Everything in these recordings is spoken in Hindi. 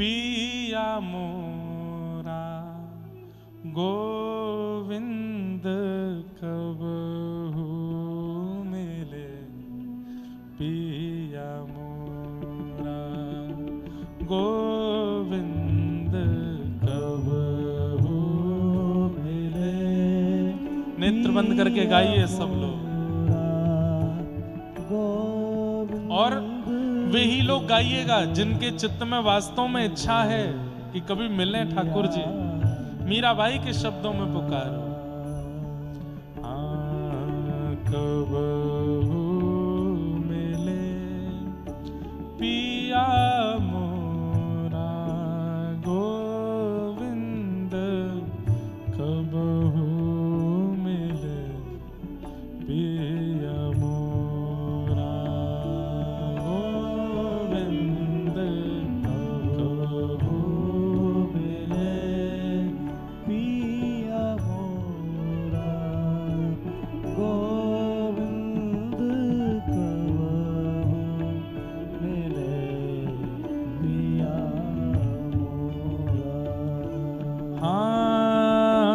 पिया मोरा गोविंद कबहू मिले, पिया मोरा गोविंद कबहू मिले। नेत्र बंद करके गाइए सब लोग। और वे ही लोग गाइएगा जिनके चित्त में वास्तव में इच्छा है कि कभी मिलें ठाकुर जी। मीराबाई के शब्दों में पुकारो, कबहू मिले पिया मोरा गोविंद कबहू मिले, पिया मोरा गोविंद कबहू मिले, पिया मोरा गोविंद कबहू मिले, पिया मोरा। हाँ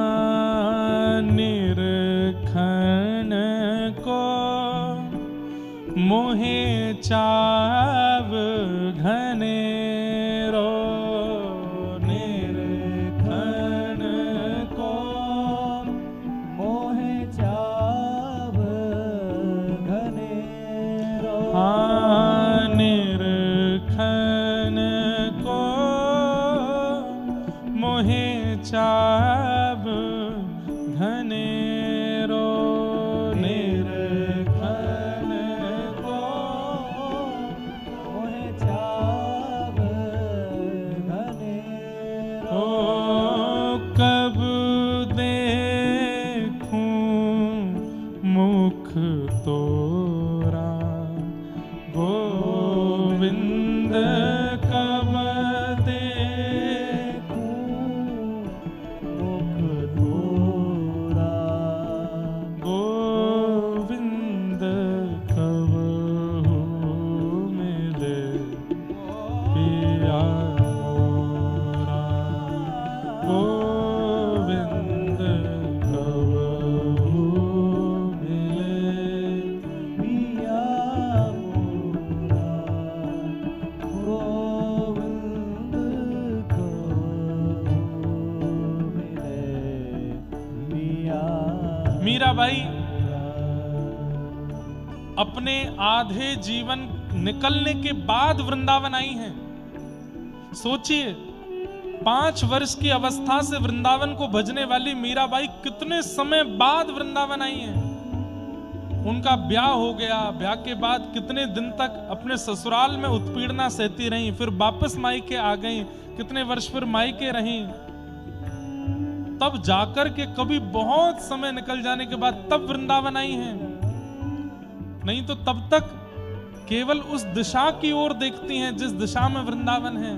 निरखन को मोहे चाव घनेरो, निरखन को मोहे चाव घनेरो। हाँ निरखन को मोहे चाव घनेरो, निरखन को मोहे चाव घनेरो। कब देखूं मुख तोरा गोविंद, कब देखूं मुख तोरा गोविंद कबहू मिले, पिया मोरा गोविंद कबहू मिले, पिया मोरा गोविंद कबहू मिले, पिया। मीराबाई अपने आधे जीवन निकलने के बाद वृंदावन आई हैं। सोचिए 5 वर्ष की अवस्था से वृंदावन को भजने वाली मीराबाई कितने समय बाद वृंदावन आई हैं। उनका ब्याह हो गया, ब्याह के बाद कितने दिन तक अपने ससुराल में उत्पीड़ना सहती रहीं, फिर वापस मायके आ गईं, कितने वर्ष फिर मायके रहीं, तब जाकर के कभी बहुत समय निकल जाने के बाद तब वृंदावन आई हैं। नहीं तो तब तक केवल उस दिशा की ओर देखती हैं जिस दिशा में वृंदावन है,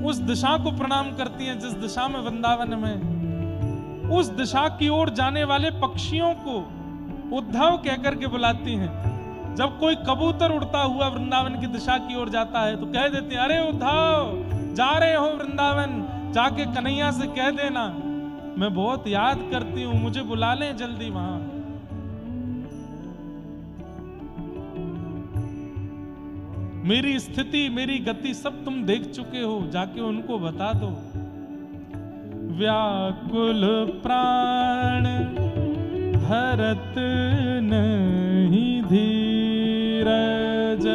उस दिशा को प्रणाम करती हैं जिस दिशा में वृंदावन में। उस दिशा की ओर जाने वाले पक्षियों को उद्धव कहकर के बुलाती हैं। जब कोई कबूतर उड़ता हुआ वृंदावन की दिशा की ओर जाता है तो कह देते हैं, अरे उद्धव जा रहे हो वृंदावन, जाके कन्हैया से कह देना मैं बहुत याद करती हूं, मुझे बुला लें जल्दी वहां। मेरी स्थिति मेरी गति सब तुम देख चुके हो, जाके उनको बता दो। व्याकुल प्राण धरत नहीं धीरज,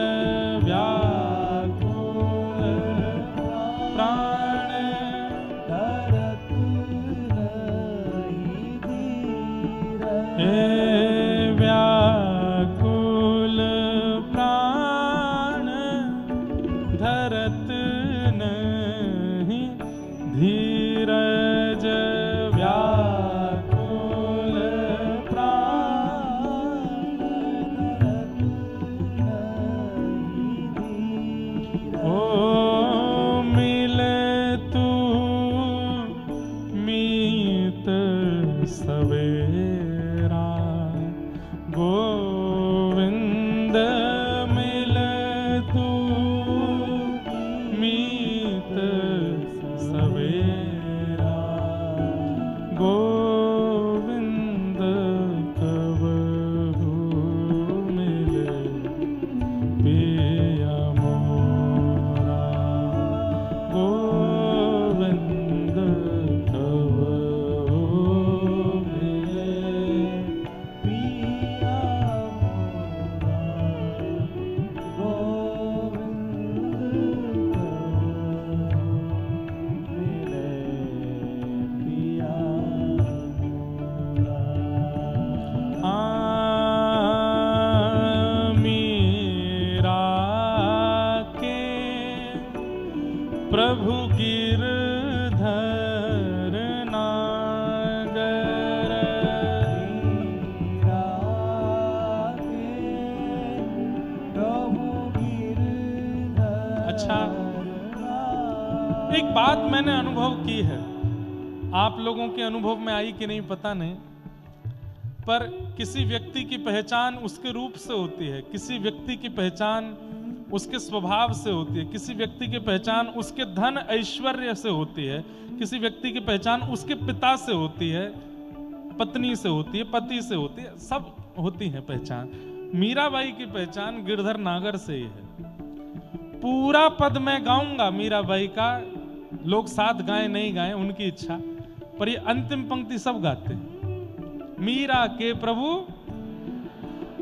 व्याकुल प्राण धरत नहीं धीरज, व्याकुल प्राण धरत नहीं धीरज, व्याकुल प्राण धरत नहीं धीरज। ओ मिले तू मीत सवेरा गोविंद, मिले तू प्रभु गिरधर नागर। अच्छा, एक बात मैंने अनुभव की है, आप लोगों के अनुभव में आई कि नहीं पता नहीं, पर किसी व्यक्ति की पहचान उसके रूप से होती है, किसी व्यक्ति की पहचान उसके स्वभाव से होती है, किसी व्यक्ति की पहचान उसके धन ऐश्वर्य से होती है, किसी व्यक्ति की पहचान उसके पिता से होती है, पत्नी से होती है, पति से होती है, सब होती है पहचान। मीराबाई की पहचान गिरधर नागर से ही है। पूरा पद मैं गाऊंगा मीराबाई का, लोग साथ गाएं नहीं गाएं उनकी इच्छा, पर ये अंतिम पंक्ति सब गाते हैं, मीरा के प्रभु,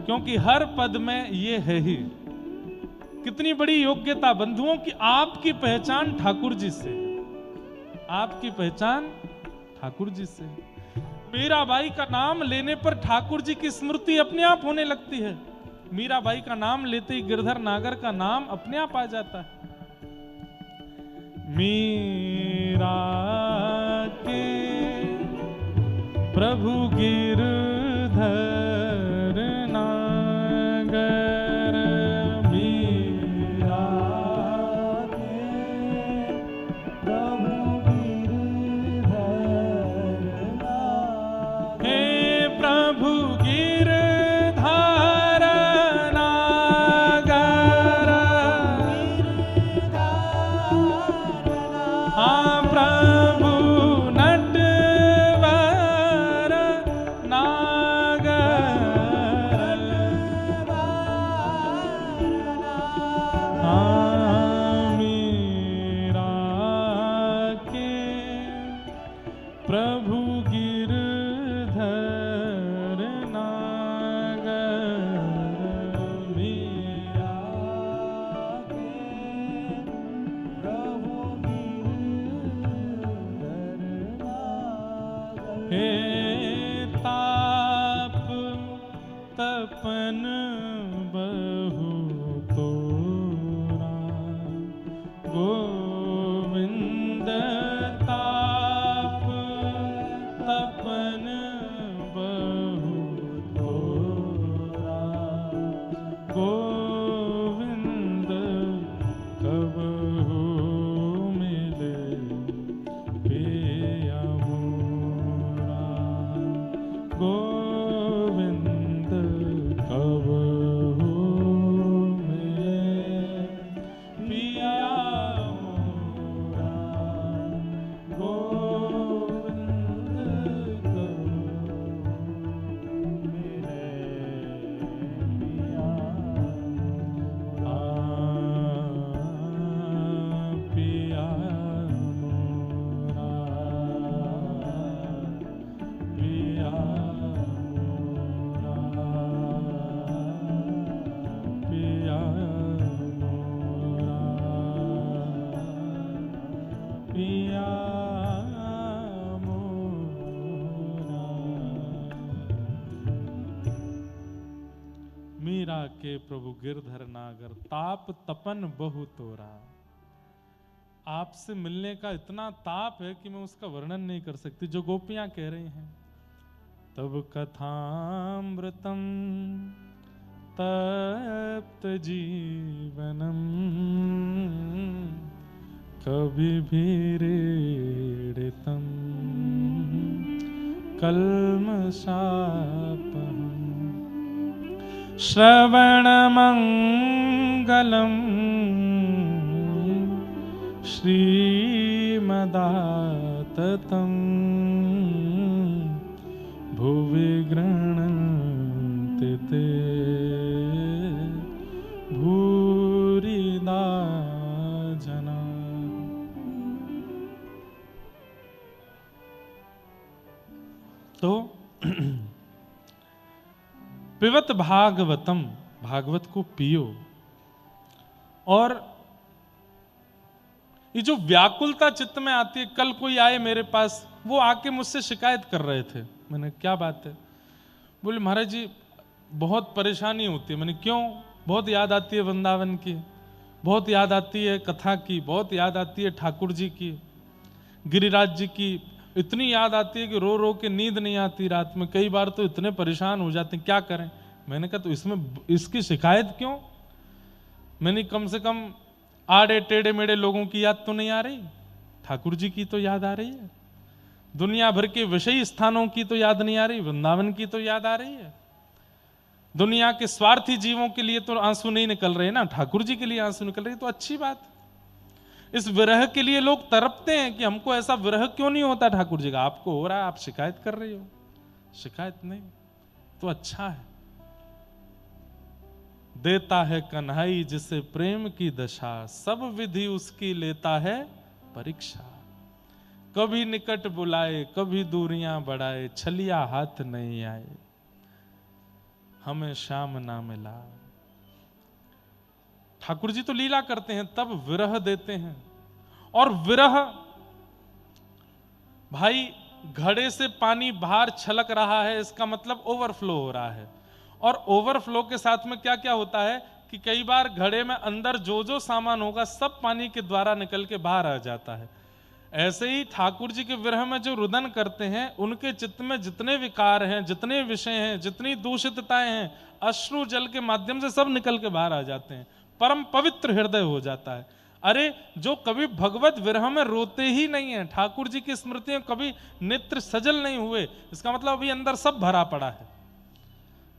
क्योंकि हर पद में ये है ही। कितनी बड़ी योग्यता बंधुओं की, आपकी पहचान ठाकुर जी से, आपकी पहचान ठाकुर जी से। मीराबाई का नाम लेने पर ठाकुर जी की स्मृति अपने आप होने लगती है। मीराबाई का नाम लेते ही गिरधर नागर का नाम अपने आप आ जाता है। मीरा के प्रभु गिरधर नागर, मीरा के प्रभु गिरधर नागर, हे प्रभु गिरधर नागर, हाँ प्रभु नटवर नागर, हाँ मीरा के प्रभु गिरधर नागर, मीरा के प्रभु हे ताप तपन बहु तोरा, गोविंद ताप तपन बहु तोरा, गोविंद कबहु मिले पिया मोरा, गोविंद कबहु मिले पिया मोरा, गोविंद कबहु मिले पिया मोरा, पिया मोरा, पिया मोरा, पिया मोरा, पिया मोरा। मीरा के प्रभु गिरधर नागर, ताप तपन बहु तोरा। आपसे मिलने का इतना ताप है कि मैं उसका वर्णन नहीं कर सकती। जो गोपियां कह रही हैं, तब कथामृतम तप्त जीवनम, कभी भी रीडितम कल्मषापहम्, श्रवणमङ्गलम् श्रीमदाततम्, भुवि गृह्णन्ति ते भूरिदा जना। तो पिबत भागवतम, भागवत को पियो। और ये जो व्याकुलता चित्त में आती है, कल कोई आए मेरे पास, वो आके मुझसे शिकायत कर रहे थे। मैंने क्या बात है? बोले महाराज जी बहुत परेशानी होती है। मैंने क्यों? बहुत याद आती है वृंदावन की। बहुत याद आती है कथा की, बहुत याद आती है ठाकुर जी की, गिरिराज जी की, इतनी याद आती है कि रो रो के नींद नहीं आती रात में। कई बार तो इतने परेशान हो जाते हैं, क्या करें। मैंने कहा तो इसमें इसकी शिकायत क्यों? मैंने कम से कम आड़े टेढ़े मेढ़े लोगों की याद तो नहीं आ रही, ठाकुर जी की तो याद आ रही है। दुनिया भर के विषयी स्थानों की तो याद नहीं आ रही, वृंदावन की तो याद आ रही है। दुनिया के स्वार्थी जीवों के लिए तो आंसू नहीं निकल रहे ना, ठाकुर जी के लिए आंसू निकल रहे, तो अच्छी बात। इस विरह के लिए लोग तड़पते हैं कि हमको ऐसा विरह क्यों नहीं होता ठाकुर जी का। आपको हो रहा है, आप शिकायत कर रही हो, शिकायत नहीं तो अच्छा है। देता है कन्हई जिसे प्रेम की दशा, सब विधि उसकी लेता है परीक्षा। कभी निकट बुलाए कभी दूरियां बढ़ाए, छलिया हाथ नहीं आए हमें श्याम ना मिला। ठाकुर जी तो लीला करते हैं तब विरह देते हैं। और विरह भाई, घड़े से पानी बाहर छलक रहा है, इसका मतलब ओवरफ्लो हो रहा है। और ओवरफ्लो के साथ में क्या क्या होता है कि कई बार घड़े में अंदर जो जो सामान होगा सब पानी के द्वारा निकल के बाहर आ जाता है। ऐसे ही ठाकुर जी के विरह में जो रुदन करते हैं, उनके चित्त में जितने विकार हैं, जितने विषय हैं, जितनी दूषितताएं हैं, अश्रु जल के माध्यम से सब निकल के बाहर आ जाते हैं। परम पवित्र हृदय हो जाता है। अरे जो कभी भगवत विरह में रोते ही नहीं है, ठाकुर जी की स्मृतियों कभी नेत्र सजल नहीं हुए, इसका मतलब अभी अंदर सब भरा पड़ा है,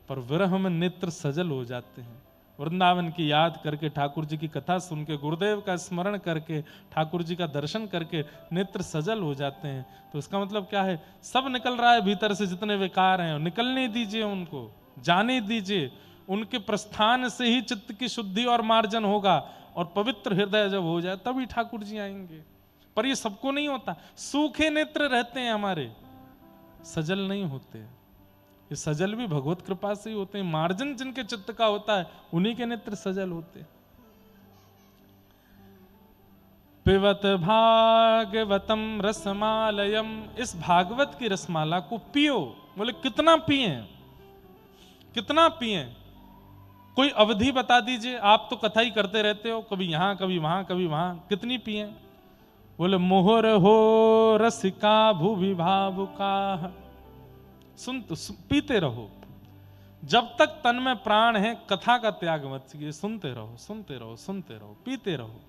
पर विरह में नेत्र सजल हो जाते हैं। वृंदावन की याद करके, ठाकुर जी की कथा सुन के, गुरुदेव का स्मरण करके, ठाकुर जी का दर्शन करके नेत्र सजल हो जाते हैं। तो इसका मतलब क्या है, सब निकल रहा है भीतर से, जितने विकार हैं निकलने दीजिए, उनको जाने दीजिए। उनके प्रस्थान से ही चित्त की शुद्धि और मार्जन होगा, और पवित्र हृदय जब हो जाए तभी ठाकुर जी आएंगे। पर ये सबको नहीं होता, सूखे नेत्र रहते हैं हमारे, सजल नहीं होते। ये सजल भी भगवत कृपा से ही होते हैं। मार्जन जिनके चित्त का होता है उन्हीं के नेत्र सजल होते हैं। पिबत भागवतम रसमालयम, इस भागवत की रसमाला को पियो। बोले कितना पिए, कितना पिए, कोई अवधि बता दीजिए। आप तो कथा ही करते रहते हो, कभी यहां कभी वहां कभी वहां, कितनी पिए? बोले मोहर हो रसिका भूभि भावुका, पीते रहो जब तक तन में प्राण है, कथा का त्याग मत कीजिए, सुनते रहो सुनते रहो सुनते रहो, पीते रहो।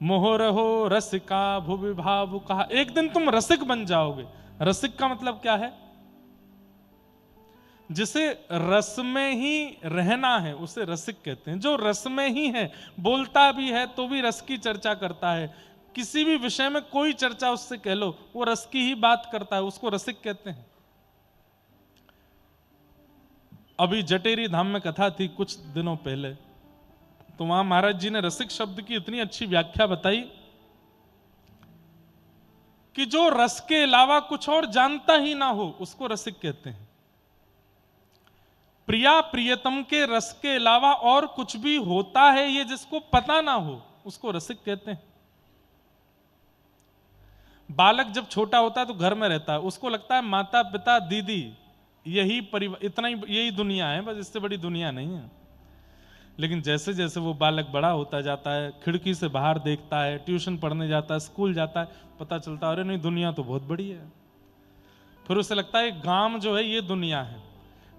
मोहर हो रसिका भुवि भावुका, एक दिन तुम रसिक बन जाओगे। रसिक का मतलब क्या है? जिसे रस में ही रहना है उसे रसिक कहते हैं। जो रस में ही है, बोलता भी है तो भी रस की चर्चा करता है, किसी भी विषय में कोई चर्चा उससे कह लो वो रस की ही बात करता है, उसको रसिक कहते हैं। अभी जटेरी धाम में कथा थी कुछ दिनों पहले, तो वहां महाराज जी ने रसिक शब्द की इतनी अच्छी व्याख्या बताई कि जो रस के अलावा कुछ और जानता ही ना हो उसको रसिक कहते हैं। प्रिया प्रियतम के रस के अलावा और कुछ भी होता है ये जिसको पता ना हो उसको रसिक कहते हैं। बालक जब छोटा होता है तो घर में रहता है, उसको लगता है माता पिता दीदी यही परिवार, इतना ही, यही दुनिया है, बस इससे बड़ी दुनिया नहीं है। लेकिन जैसे जैसे वो बालक बड़ा होता जाता है, खिड़की से बाहर देखता है, ट्यूशन पढ़ने जाता है, स्कूल जाता है, पता चलता है अरे नहीं दुनिया तो बहुत बड़ी है। फिर उसे लगता है गांव जो है ये दुनिया है।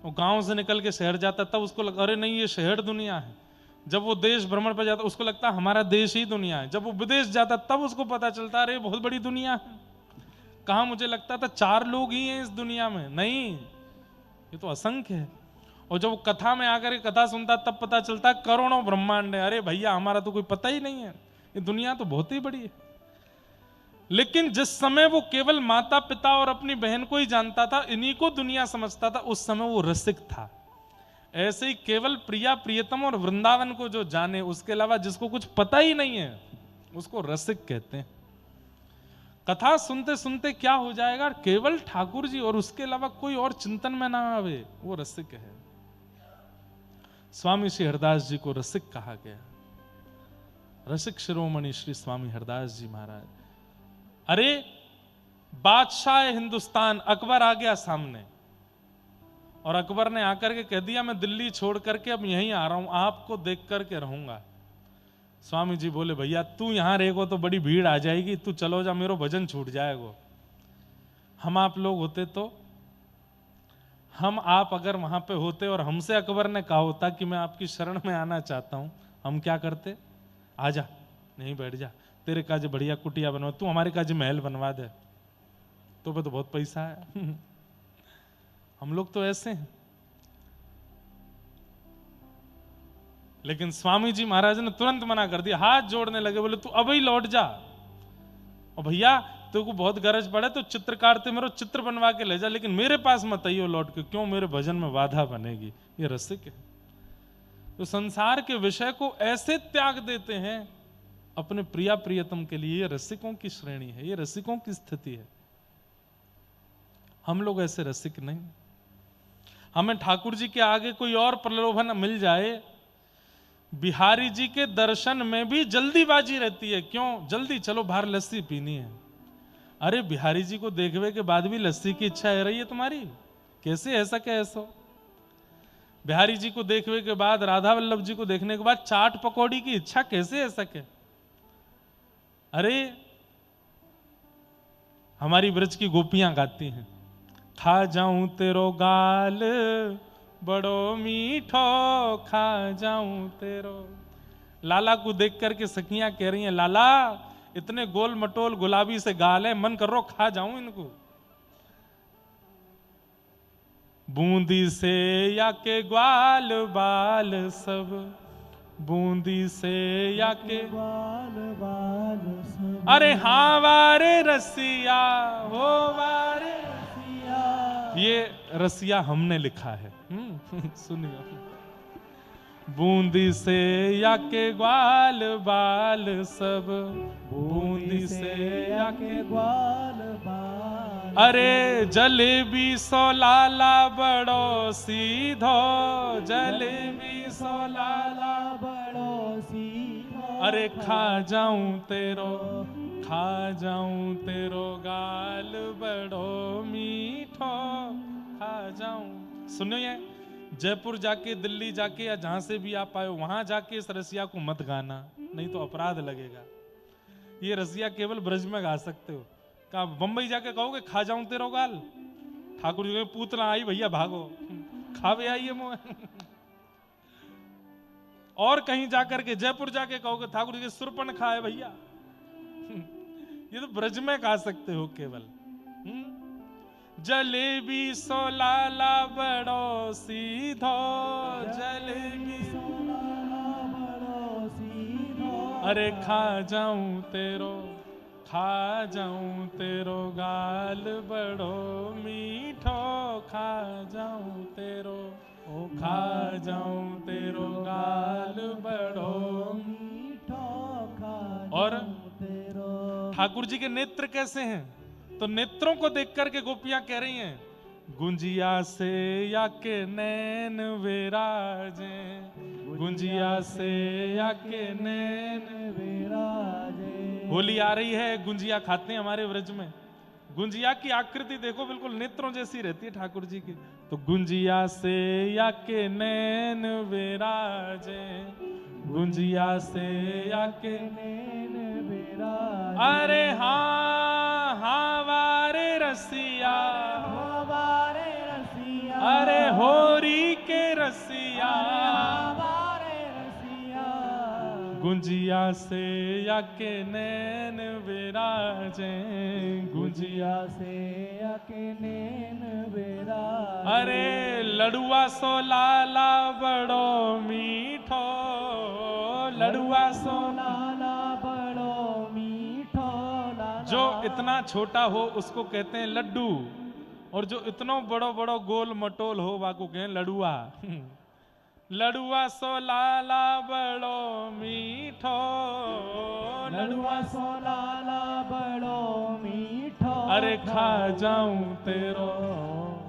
वो गांव से निकल के शहर जाता है तब उसको लगता अरे नहीं ये शहर दुनिया है। जब वो देश भ्रमण पर जाता उसको लगता है हमारा देश ही दुनिया है। जब वो विदेश जाता तब उसको पता चलता है अरे बहुत बड़ी दुनिया है। कहाँ मुझे लगता था 4 लोग ही हैं इस दुनिया में, नहीं ये तो असंख्य है। और जब वो कथा में आकर कथा सुनता तब पता चलता है करोड़ों ब्रह्मांड है। अरे भैया हमारा तो कोई पता ही नहीं है, ये दुनिया तो बहुत ही बड़ी है। लेकिन जिस समय वो केवल माता पिता और अपनी बहन को ही जानता था, इन्हीं को दुनिया समझता था, उस समय वो रसिक था। ऐसे ही केवल प्रिया प्रियतम और वृंदावन को जो जाने, उसके अलावा जिसको कुछ पता ही नहीं है उसको रसिक कहते हैं। कथा सुनते सुनते क्या हो जाएगा, केवल ठाकुर जी और उसके अलावा कोई और चिंतन में ना आवे, वो रसिक है। स्वामी श्री हरदास जी को रसिक कहा गया। रसिक शिरोमणि श्री स्वामी हरदास जी महाराज। अरे बादशाह हिंदुस्तान अकबर आ गया सामने, और अकबर ने आकर के कह दिया मैं दिल्ली छोड़ करके अब यहीं आ रहा हूं, आपको देख करके रहूंगा। स्वामी जी बोले भैया तू यहां रहेगो तो बड़ी भीड़ आ जाएगी, तू चलो जा, मेरो भजन छूट जाएगा। हम आप लोग होते तो, हम आप अगर वहां पे होते और हमसे अकबर ने कहा होता कि मैं आपकी शरण में आना चाहता हूं, हम क्या करते? आजा, नहीं बैठ जा, तेरे काज बढ़िया कुटिया बनवा, तू हमारे काज महल बनवा दे, तो पे तो बहुत पैसा है। हम लोग तो ऐसे हैं। लेकिन स्वामी जी महाराज ने तुरंत मना कर दिया, हाथ जोड़ने लगे, बोले तू अभी लौट जा, और भैया तेरे को बहुत गरज पड़े तो चित्रकार ते मेरे चित्र बनवा के ले जा, लेकिन मेरे पास मत आइयो लौट के, क्यों मेरे भजन में बाधा बनेगी। ये रसिक है, तो संसार के विषय को ऐसे त्याग देते हैं अपने प्रिया प्रियतम के लिए। ये रसिकों की श्रेणी है, ये रसिकों की स्थिति है। हम लोग ऐसे रसिक नहीं। हमें ठाकुर जी के आगे कोई और प्रलोभन मिल जाए, बिहारी जी के दर्शन में भी जल्दीबाजी रहती है। क्यों जल्दी? चलो बाहर लस्सी पीनी है। अरे बिहारी जी को देखने के बाद भी लस्सी की इच्छा है रही है तुम्हारी? कैसे ऐसा क्या ऐसा? बिहारी जी को देखने के बाद, राधा वल्लभ जी को देखने के बाद चाट पकौड़ी की इच्छा कैसे ऐसा क्या? अरे हमारी ब्रज की गोपियां गाती हैं, खा जाऊं तेरो गाल बड़ो मीठो, खा जाऊं तेरो। लाला को देख करके सखियां कह रही हैं, लाला इतने गोल मटोल गुलाबी से गाल है, मन कर रो खा जाऊं इनको। बूंदी से या के ग्वाल बाल सब, बूंदी से या के ग्वाल बाल सब। अरे हाँ वारे रसिया हो वारे रसिया, ये रसिया हमने लिखा है। सुनिए, बूंदी से या के ग्वाल बाल सब, बूंदी से या के ग्वाल बाल। अरे जलेबी सो लाला बड़ो सीधो, जलेबी सो लाला बड़ो सीधो। अरे खा जाऊं तेरो, खा जाऊं तेरो गाल बड़ो मीठो, खा जाऊं। सुनो, ये जयपुर जाके, दिल्ली जाके, या जहां से भी आप आए वहां जाके इस रसिया को मत गाना, नहीं तो अपराध लगेगा। ये रसिया केवल ब्रज में गा सकते हो। कहा बंबई जाके कहोगे खा जाऊं तेरो गाल, ठाकुर जी पूतना आई भैया भागो, खावे आइए मुंह। और कहीं जाकर के, जयपुर जाके कहोगे ठाकुर जी सुरपन खाए भैया। ये तो ब्रज में गा सकते हो केवल। जलेबी सो लाला बड़ो सीधो, जलेबी सो लाला बड़ो सीधो। अरे खा जाऊं तेरो, खा जाऊं तेरो गाल बड़ो मीठो, खा जाऊं तेरो, ओ खा जाऊं तेरो गाल बड़ो मीठो, खा और तेरो। ठाकुर जी के नेत्र कैसे हैं? तो नेत्रों को देख करके गोपियां कह रही हैं, गुंजिया से या के नैन विराजे, गुंजिया से या के नैन विराजे। होली आ रही है, गुंजिया खाते हैं हमारे व्रज में। गुंजिया की आकृति देखो, बिल्कुल नेत्रों जैसी रहती है ठाकुर जी की। तो गुंजिया से या के नैन विराजे, गुंजिया से या के नैन विराजे। अरे हाँ हाँ वारे रसिया, हाँ वारे रसिया। अरे होरी के रसिया, हाँ वारे रसिया। गुंजिया से या के नैन विराजे, गुंजिया से या के नैन विराजे। अरे लडुआ सो लाला बड़ो मीठो, लडुआ सो लाला बड़ो मीठो। जो इतना छोटा हो उसको कहते हैं लड्डू, और जो इतना बड़ो बड़ो गोल मटोल हो वाको कहें लडुआ। लडुआ सो लाला बड़ो मीठो, लडुआ सो लाला बड़ो मीठो। अरे खा जाऊं तेरो,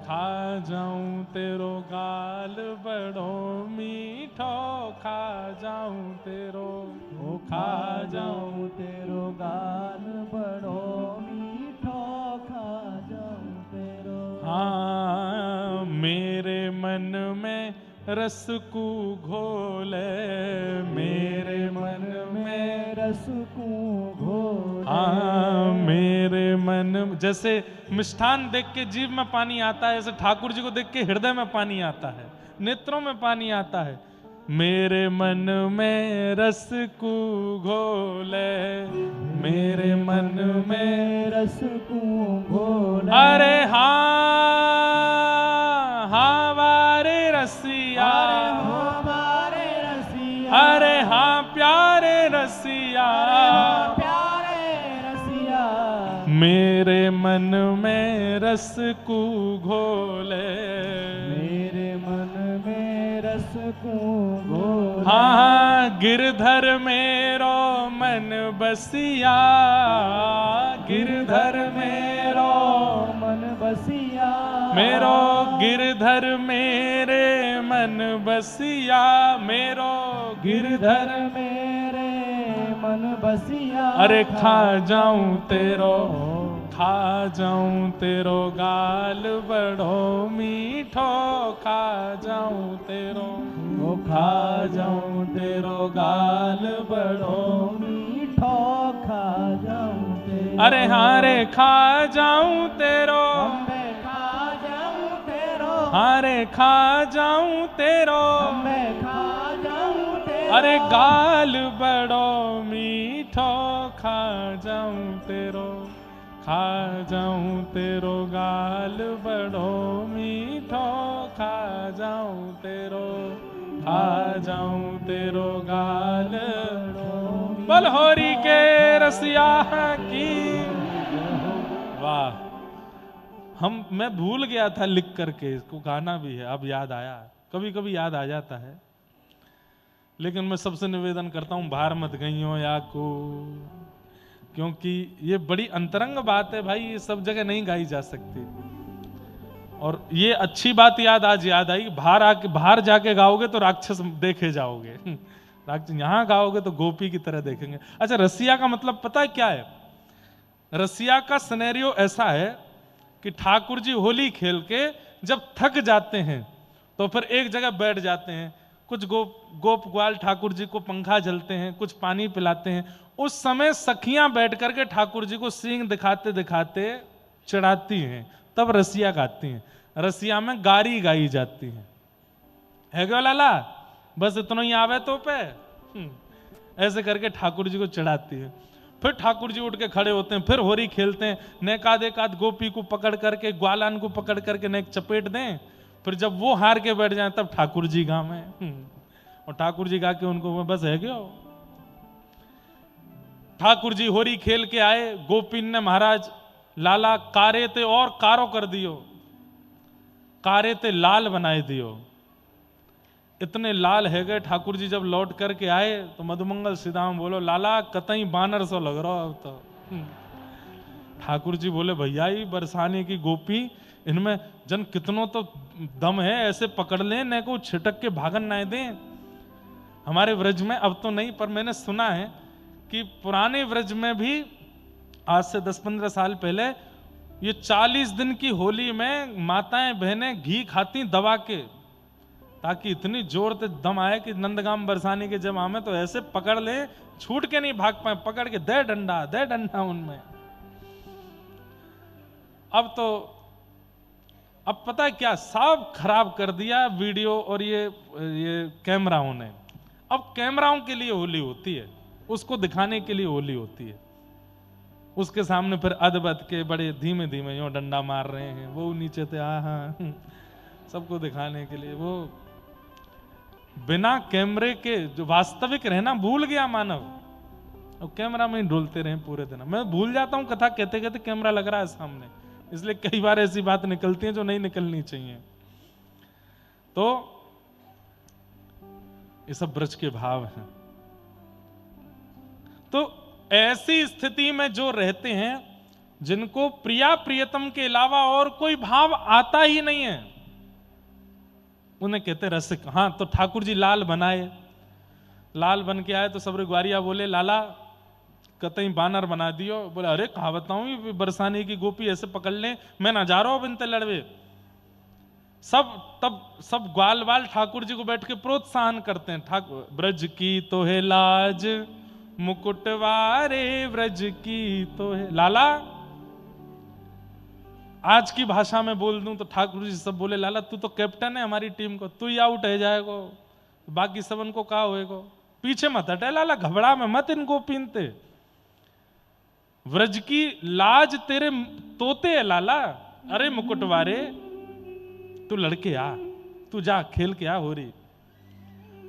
खा जाऊं तेरो गाल बड़ो मीठो, खा जाऊं तेरो, ओ खा जाऊं तेरो गाल बड़ो मीठो, खा जाऊं तेरो। हाँ मेरे मन में रस को घोले, मेरे मन में में रस को घोले। हाँ मेरे मन, जैसे मिष्ठान देख के जीभ में पानी आता है, ऐसे ठाकुर जी को देख के हृदय में पानी आता है, नेत्रों में पानी आता है। मेरे मन में रस को घोले, मेरे मन में रस को घोले। अरे हाँ हाँ वारे रसिया, हमारे रसिया, अरे हाँ प्यारे रसिया, प्यारे रसिया। मेरे मन में रस को घोले, मेरे मन में रस को घोले। हाँ गिरधर मेरो मन बसिया, गिरधर मेरो मन बसिया, मेरो गिरधर मेरे मन बसिया, मेरो गिरधर मेरे मन बसिया। अरे खा जाऊं तेरो, खा जाऊं तेरो गाल बड़ो मीठो, खा जाऊं तेरो, वो खा जाऊं तेरो गाल बड़ो मीठो, खा जाऊं तेरो। अरे हाँ रे खा जाऊं तेरो, मैं खा जाऊं तेरो, हाँ रे खा जाऊं तेरो, मैं खा जाऊं तेरो। अरे गाल बड़ो मीठो, खा जाऊं तेरो, खा जाऊं तेरो गाल बड़ो मीठो, खा जाऊं तेरो, खा जाऊं तेरो गाल बड़ो। बलहोरी के रसिया की। वाह, मैं भूल गया था लिख करके, इसको गाना भी है, अब याद आया। कभी कभी याद आ जाता है, लेकिन मैं सबसे निवेदन करता हूं बाहर मत गई हो या को, क्योंकि ये बड़ी अंतरंग बात है भाई, ये सब जगह नहीं गाई जा सकती। और ये अच्छी बात आज याद आई, बाहर जाके गाओगे तो राक्षस देखे जाओगे, राक्षस यहां गाओगे तो गोपी की तरह देखेंगे। अच्छा, रसिया का मतलब पता है क्या है? रसिया का सिनेरियो ऐसा है कि ठाकुर जी होली खेल के जब थक जाते हैं तो फिर एक जगह बैठ जाते हैं, कुछ गोप ग्वाल ठाकुर जी को पंखा झलते हैं, कुछ पानी पिलाते हैं। उस समय सखियां बैठ करके ठाकुर जी को सींग दिखाते दिखाते चढ़ाती हैं, तब रसिया गाती हैं। रसिया में गारी गाई जाती है क्यों लाला, बस इतना ही आवे तो पे, ऐसे करके ठाकुर जी को चढ़ाती है। फिर ठाकुर जी उठ के खड़े होते हैं, फिर होरी खेलते हैं, नेकाद एकाद गोपी को पकड़ करके, ग्वालान को पकड़ करके नेक चपेट दें, फिर जब वो हार के बैठ जाए तब ठाकुर जी गा में, और ठाकुर जी गा के उनको बस है क्यों। ठाकुर जी होरी खेल के आए, गोपीन ने महाराज लाला कारे ते और कारो कर दियो, कारे ते लाल बनाए दियो। इतने लाल है गए ठाकुर जी जब लौट करके आए तो मधुमंगल सीधाम बोलो लाला कतई बानर सो लग रहा अब तो। ठाकुर जी बोले भैया ये बरसाने की गोपी, इनमें जन कितनों तो दम है, ऐसे पकड़ लें न को छिटक के भागन ना दें। हमारे व्रज में अब तो नहीं, पर मैंने सुना है कि पुराने व्रज में भी आज से 10-15 साल पहले ये 40 दिन की होली में माताएं बहनें घी खाती दबा के, ताकि इतनी जोर से दम आए कि नंदगाम बरसाने के जब आमे तो ऐसे पकड़ ले, छूट के नहीं भाग पाए, पकड़ के दे डंडा उनमें। अब तो अब पता है क्या, सब खराब कर दिया वीडियो और ये कैमराओं ने। अब कैमराओं के लिए होली होती है, उसको दिखाने के लिए होली होती है। उसके सामने फिर अदबद के बड़े धीमे धीमे यूं डंडा मार रहे हैं, वो नीचे थे हाँ सबको दिखाने के लिए। वो बिना कैमरे के जो वास्तविक रहना भूल गया मानव, और कैमरा में ही डोलते रहे पूरे दिन। मैं भूल जाता हूं कथा कहते कहते कैमरा लग रहा है सामने, इसलिए कई बार ऐसी बात निकलती है जो नहीं निकलनी चाहिए। तो ये सब ब्रज के भाव हैं। तो ऐसी स्थिति में जो रहते हैं, जिनको प्रिया प्रियतम के अलावा और कोई भाव आता ही नहीं है, उन्हें कहते रसिक। हाँ, तो ठाकुर जी लाल बनाए, लाल बन के आए तो सब ग्वारिया बोले लाला कतई बानर बना दियो। बोले अरे कहा बताऊं, ये बरसाने की गोपी ऐसे पकड़ ले, मैं ना जा रहा हूं बिनते लड़वे। सब ग्वाल वाल ठाकुर जी को बैठ के प्रोत्साहन करते हैं, ठाकुर ब्रज की तो है लाज मुकुटवारे व्रज की तो है। लाला, आज की भाषा में बोल दूं तो ठाकुर जी सब बोले, लाला तू तो कैप्टन है हमारी टीम को, तू ही आउट है जाएगो, बाकी सबन को कहा होएगो। पीछे मत हटे लाला, घबरा में मत इनको पीनते। व्रज की लाज तेरे तोते है लाला। अरे मुकुटवारे, तू लड़के आ, तू जा खेल के आ हो रही।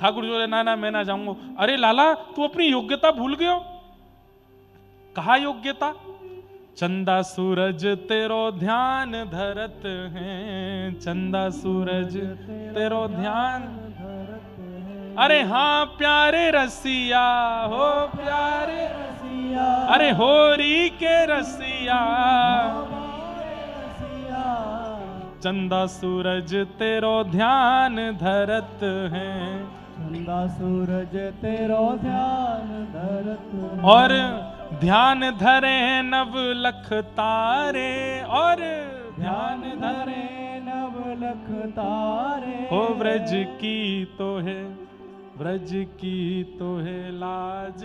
ठाकुर जी बोले, ना ना मैं ना जाऊंगा। अरे लाला, तू अपनी योग्यता भूल गयो। कहा योग्यता? चंदा सूरज तेरो ध्यान धरत हैं, चंदा सूरज तेरो ध्यान। अरे हाँ प्यारे रसिया हो, प्यारे रसिया, अरे होरी के रसिया, चंदा सूरज तेरो ध्यान धरत हैं, चंदा सूरज तेरो ध्यान धरत हैं। और ध्यान धरे नव लख तारे, और ध्यान धरे नव लख तारे। हो व्रज की तो है, व्रज की तो है लाज,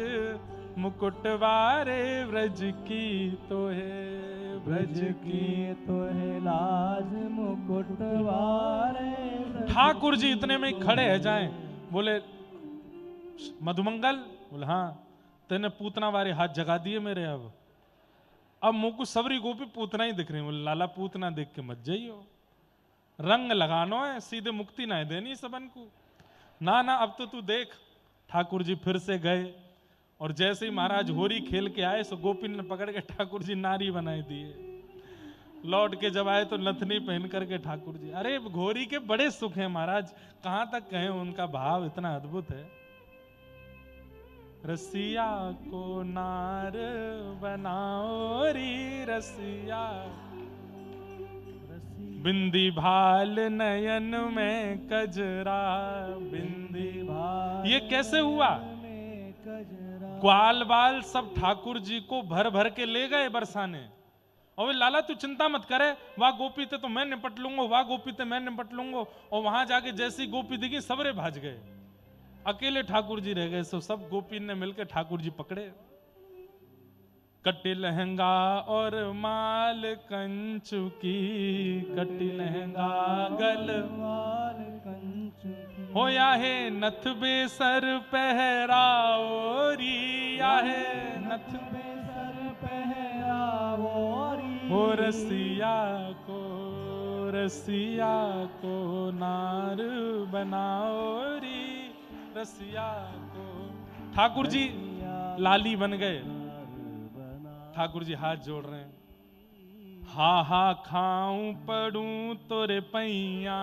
मुकुटवारे व्रज की तो है, व्रज की तो है लाज, मुकुटवारे। ठाकुर जी इतने में ही खड़े है जाएं। बोले मधुमंगल? बोले हाँ। तेने पूतना वारे हाथ जगा दिए मेरे। अब मुंह को सबरी गोपी पूतना ही दिख रही। बोले लाला पूतना देख के मत जाइयो, रंग लगानो है, सीधे मुक्ति ना देनी सबन को। ना ना अब तो तू देख। ठाकुर जी फिर से गए और जैसे ही महाराज होरी खेल के आए सो गोपी ने पकड़ के ठाकुर जी नारी बनाई दिए। लौट के जब आए तो नथनी पहन करके ठाकुर जी। अरे घोरी के बड़े सुख हैं महाराज, कहां तक कहें, उनका भाव इतना अद्भुत है। रसिया को नार बनाओ री रसिया, बिंदी भाल नयन में कजरा, बिंदी भाल। ये कैसे हुआ? ग्वाल बाल सब ठाकुर जी को भर भर के ले गए बरसाने। और लाला तू चिंता मत करे, वहां गोपी थे तो मैं निपट लूंगा, वहां गोपी थे मैं निपट लूंगा। और वहां जाके जैसी गोपी दिखी सबरे भाज गए, अकेले ठाकुर जी रह गए। सो सब गोपी ने मिलकर ठाकुर जी पकड़े। कटी लहंगा और माल कंचु की, कटी लहंगा गल माल कंचु की। होया है नथ बेसर पहराओ री, आहे नथ बेसर पहराओ री। हो रसिया को, रसिया को नार बनाओ री, रसिया को। ठाकुर जी लाली बन गए। ठाकुर जी हाथ जोड़ रहे हैं। हा हा खाऊं पड़ूं तोरे पैया,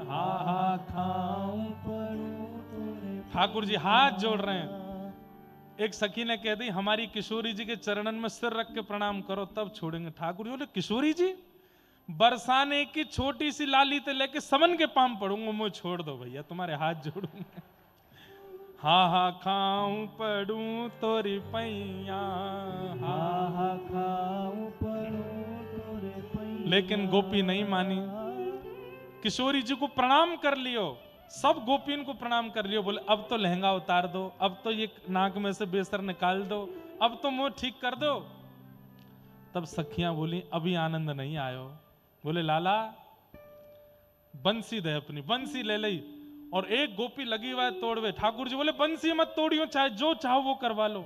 हा हा खाऊं पड़ूं तोरे। ठाकुर जी हाथ जोड़ रहे हैं। एक सखी ने कह दी हमारी किशोरी जी के चरणन में सिर रख के प्रणाम करो तब छोड़ेंगे। ठाकुर जी बोले किशोरी जी, बरसाने की छोटी सी लाली ते लेके समन के पाम पड़ूंगा, मुझे छोड़ दो भैया, तुम्हारे हाथ जोड़ूंगा। हा हा खाऊं पड़ूं तोरी पैया, हा हा खाऊं पड़ूं तोरे पैया। लेकिन गोपी नहीं मानी। किशोरी जी को प्रणाम कर लियो, सब गोपियों को प्रणाम कर लियो। बोले अब तो लहंगा उतार दो, अब तो ये नाक में से बेसर निकाल दो, अब तो मुंह ठीक कर दो। तब सखियां बोली अभी आनंद नहीं आयो। बोले लाला बंसी दे, अपनी बंसी ले ली और एक गोपी लगी हुआ है तोड़वे। ठाकुर जी बोले बंसी मत तोड़ियो, चाहे जो चाहो वो करवा लो।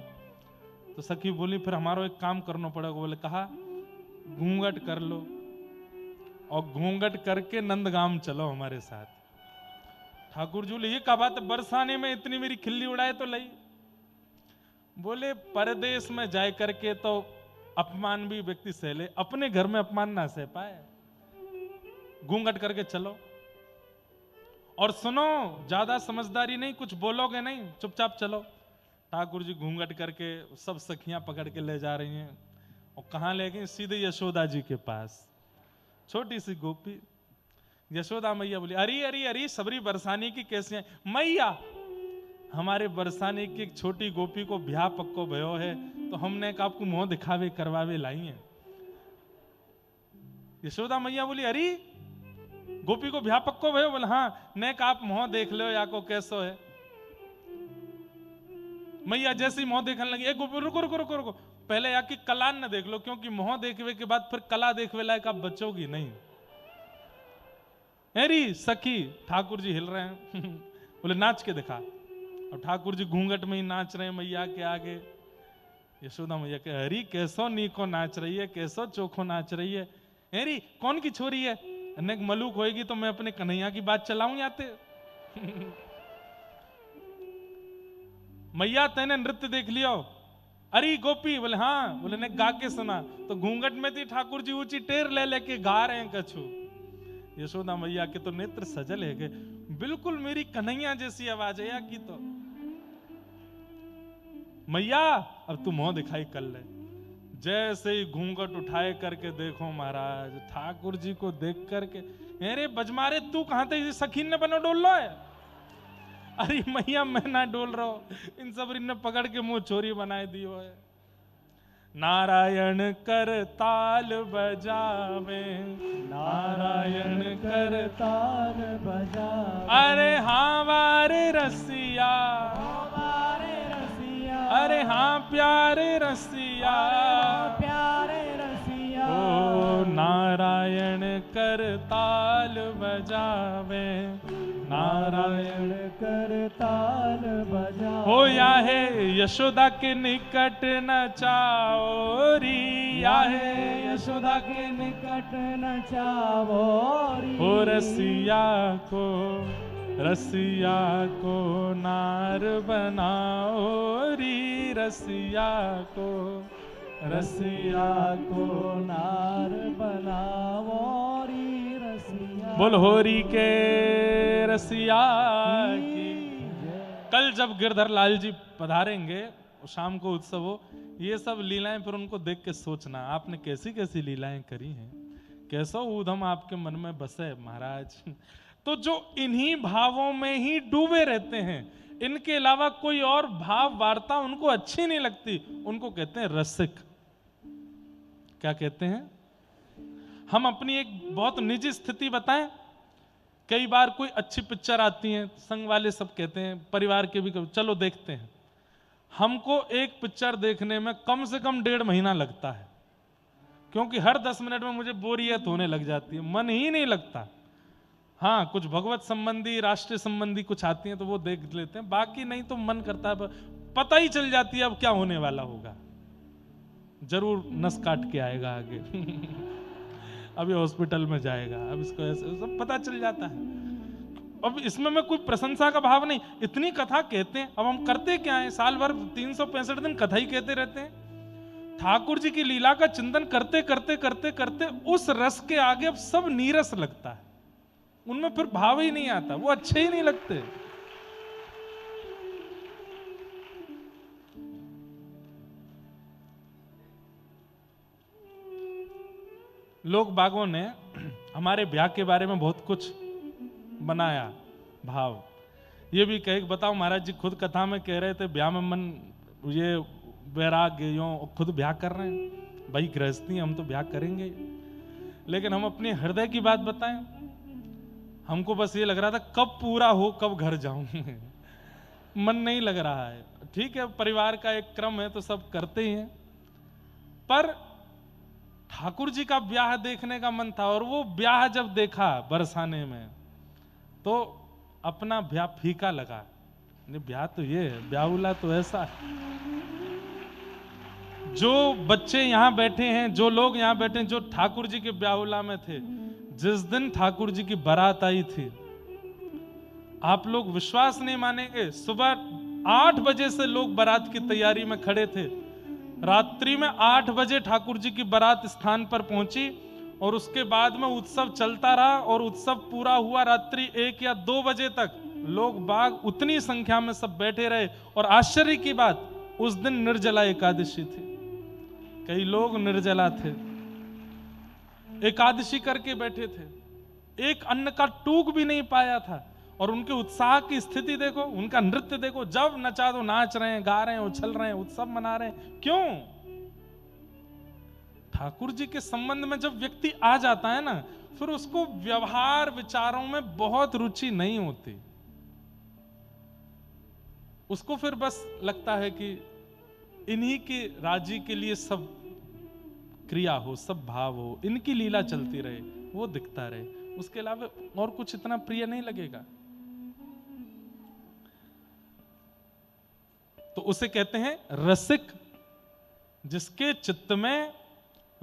तो सखी बोली फिर हमारा एक काम करना पड़ेगा। बोले कहा घूंघट कर लो और घूंघट करके नंदगाम चलो हमारे साथ। ठाकुर जी बोले ये क्या बात है, बरसाने में इतनी मेरी खिल्ली उड़ाए तो लई। बोले परदेश में जाए करके तो अपमान भी व्यक्ति सह ले, अपने घर में अपमान ना सह पाए। घूंघट करके चलो और सुनो, ज्यादा समझदारी नहीं, कुछ बोलोगे नहीं, चुपचाप चलो। ठाकुर जी घूंघट करके सब सखियां पकड़ के ले जा रही हैं और कहां ले गई? सीधे यशोदा जी के पास। छोटी सी गोपी यशोदा मैया बोली अरे अरे अरे सबरी बरसाने की कैसे है? मैया हमारे बरसाने की एक छोटी गोपी को ब्याह पक्को भयो है तो हमने आपको मुंह दिखावे करवावे लाई है। यशोदा मैया बोली अरे गोपी को ब्याह पक्को भयो? बोले हाँ। नेक आप मुंह देख लो या को कैसो है। मैया जैसे ही मुंह देखने लगी, एक रुको रुको रुको रुको रुको, पहले आके कलान न देख लो, क्योंकि मुंह देखने के बाद फिर कला देखवे लायक आप बचोगी नहीं। अरे सखी, ठाकुर जी हिल रहे हैं बोले नाच के दिखा। और ठाकुर जी घूंघट में ही नाच रहे हैं मैया के आगे। यशोदा मैया के हरी कैसो नीको नाच रही है, कैसो चोखो नाच रही है। अरे कौन की छोरी है, अनेक मलूक होएगी तो मैं अपने कन्हैया की बात चलाऊं याते मैया तेने नृत्य देख लियो। अरे गोपी, बोले हाँ, बोले ने गा के सुना। तो घूंघट में थी ठाकुर जी ऊंची टेर ले लेके गा रहे हैं कछु। यशोदा मैया के तो नेत्र सजल है, बिल्कुल मेरी कन्हैया जैसी आवाज है या की। तो मैया अब तू मुंह दिखाई कर ले। जैसे ही घूंघट उठाए करके देखो महाराज, ठाकुर जी को देख करके, अरे बजमारे तू कहां थे, सखीन ने बनो डोल लो है। अरे मैया मैं ना डोल रहा हूं, इन सब ने पकड़ के मुंह चोरी बनाए दियो है। नारायण कर ताल बजावे, नारायण कर ताल बजावे। अरे हाँ वारे रसिया, हमारे रसिया। अरे हाँ प्यारे रसिया, प्यारे रसिया। ओ नारायण कर ताल बजावे, नारायण कर ताल बजा। हो या है यशोदा के निकट नचाओरी, या है यशोदा के निकट नचावोरी। हो रसिया को नार बनाओरी, रसिया को नार बनावोरी। रसिया बोल होरी के रसिया की। कल जब गिरधर लाल जी पधारेंगे, शाम को उत्सव हो, ये सब लीलाएं फिर उनको देख के सोचना आपने कैसी कैसी लीलाएं करी हैं, कैसा ऊधम आपके मन में बसे महाराज। तो जो इन्हीं भावों में ही डूबे रहते हैं, इनके अलावा कोई और भाव वार्ता उनको अच्छी नहीं लगती, उनको कहते हैं रसिक। क्या कहते हैं? हम अपनी एक बहुत निजी स्थिति बताएं। कई बार कोई अच्छी पिक्चर आती है, संग वाले सब कहते हैं, परिवार के भी चलो देखते हैं। हमको एक पिक्चर देखने में कम से कम 1.5 महीना लगता है, क्योंकि हर 10 मिनट में मुझे बोरियत होने लग जाती है, मन ही नहीं लगता। हाँ, कुछ भगवत संबंधी, राष्ट्रीय संबंधी कुछ आती हैं तो वो देख लेते हैं, बाकी नहीं तो मन करता है, पता ही चल जाती है अब क्या होने वाला होगा, जरूर नस काट के आएगा आगे अभी हॉस्पिटल में जाएगा, अब इसको ऐसे सब पता चल जाता है। अब इसमें मैं कोई प्रशंसा का भाव नहीं, इतनी कथा कहते हैं, अब हम करते क्या है, साल भर 365 दिन कथा ही कहते रहते हैं। ठाकुर जी की लीला का चिंतन करते करते करते करते उस रस के आगे अब सब नीरस लगता है, उनमें फिर भाव ही नहीं आता, वो अच्छे ही नहीं लगते। लोग बागों ने हमारे ब्याह के बारे में बहुत कुछ बनाया भाव, ये भी कहे बताओ महाराज जी खुद कथा में कह रहे थे ब्याह में मन ये वैराग्य यो खुद ब्याह कर रहे हैं, भाई गृहस्थी हम तो ब्याह करेंगे, लेकिन हम अपने हृदय की बात बताएं। हमको बस ये लग रहा था कब पूरा हो, कब घर जाऊं मन नहीं लग रहा है। ठीक है, परिवार का एक क्रम है तो सब करते ही हैं, पर ठाकुर जी का ब्याह देखने का मन था, और वो ब्याह जब देखा बरसाने में तो अपना ब्याह फीका लगा। ब्याह तो ये है, ब्याहुला तो ऐसा है। जो बच्चे यहां बैठे हैं, जो लोग यहां बैठे हैं, जो ठाकुर जी के ब्याहुला में थे, जिस दिन ठाकुर जी की बारात आई थी, आप लोग विश्वास नहीं मानेंगे, सुबह 8 बजे से लोग बारात की तैयारी में खड़े थे। रात्रि में 8 बजे ठाकुर जी की बारात स्थान पर पहुंची, और उसके बाद में उत्सव चलता रहा, और उत्सव पूरा हुआ रात्रि 1 या 2 बजे तक। लोग बाग उतनी संख्या में सब बैठे रहे, और आश्चर्य की बात, उस दिन निर्जला एकादशी थी। कई लोग निर्जला थे, एकादशी करके बैठे थे, एक अन्न का टूक भी नहीं पाया था, और उनके उत्साह की स्थिति देखो, उनका नृत्य देखो, जब नचा दो नाच रहे हैं, गा रहे हैं, उछल रहे हैं, उत्सव मना रहे हैं। क्यों? ठाकुर जी के संबंध में जब व्यक्ति आ जाता है ना, फिर उसको व्यवहार विचारों में बहुत रुचि नहीं होती, उसको फिर बस लगता है कि इन्हीं के राजी के लिए सब क्रिया हो, सब भाव हो, इनकी लीला चलती रहे, वो दिखता रहे, उसके अलावा और कुछ इतना प्रिय नहीं लगेगा। तो उसे कहते हैं रसिक, जिसके चित्त में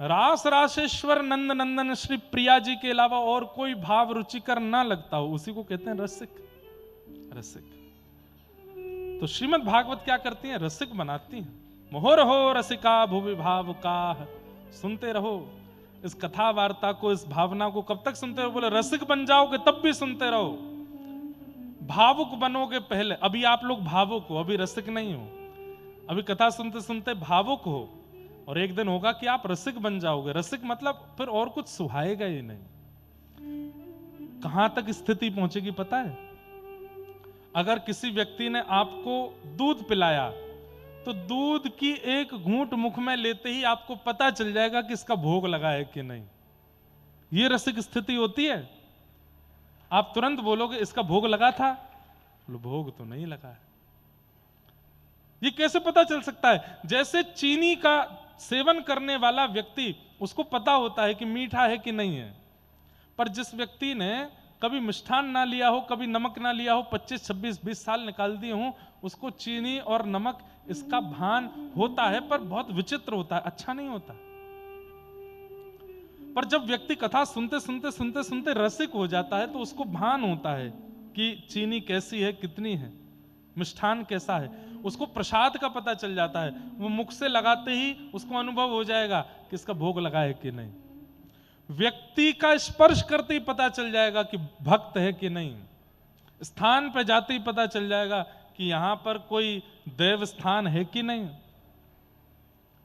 रास रासेश्वर नंद नंदन श्री प्रिया जी के अलावा और कोई भाव रुचिकर ना लगता हो, उसी को कहते हैं रसिक। रसिक तो श्रीमद् भागवत क्या करती हैं? रसिक बनाती हैं। मोहर हो रसिका भुवि भाव का, सुनते रहो इस कथा वार्ता को, इस भावना को। कब तक सुनते रहो? बोले रसिक बन जाओगे तब भी सुनते रहो, भावुक बनोगे पहले। अभी आप लोग भावुक हो, अभी रसिक नहीं हो, अभी कथा सुनते सुनते भावुक हो, और एक दिन होगा कि आप रसिक बन जाओगे। रसिक मतलब फिर और कुछ सुहाएगा ही नहीं। कहां तक स्थिति पहुंचेगी पता है? अगर किसी व्यक्ति ने आपको दूध पिलाया तो दूध की एक घूंट मुख में लेते ही आपको पता चल जाएगा कि इसका भोग लगा है कि नहीं। यह रसिक स्थिति होती है। आप तुरंत बोलोगे इसका भोग लगा था, भोग तो नहीं लगा है। ये कैसे पता चल सकता है? जैसे चीनी का सेवन करने वाला व्यक्ति, उसको पता होता है कि मीठा है कि नहीं है, पर जिस व्यक्ति ने कभी मिष्ठान ना लिया हो, कभी नमक ना लिया हो, 25, 26, 20 साल निकाल दिए हों, उसको चीनी और नमक इसका भान होता है, पर बहुत विचित्र होता है, अच्छा नहीं होता। पर जब व्यक्ति कथा सुनते सुनते सुनते सुनते रसिक हो जाता है तो उसको भान होता है कि चीनी कैसी है, कितनी है, मिष्ठान कैसा है, उसको प्रसाद का पता चल जाता है। वो मुख से लगाते ही उसको अनुभव हो जाएगा कि इसका भोग लगा है कि नहीं। व्यक्ति का स्पर्श करते ही पता चल जाएगा कि भक्त है कि नहीं। स्थान पर जाते ही पता चल जाएगा कि यहां पर कोई देव स्थान है कि नहीं।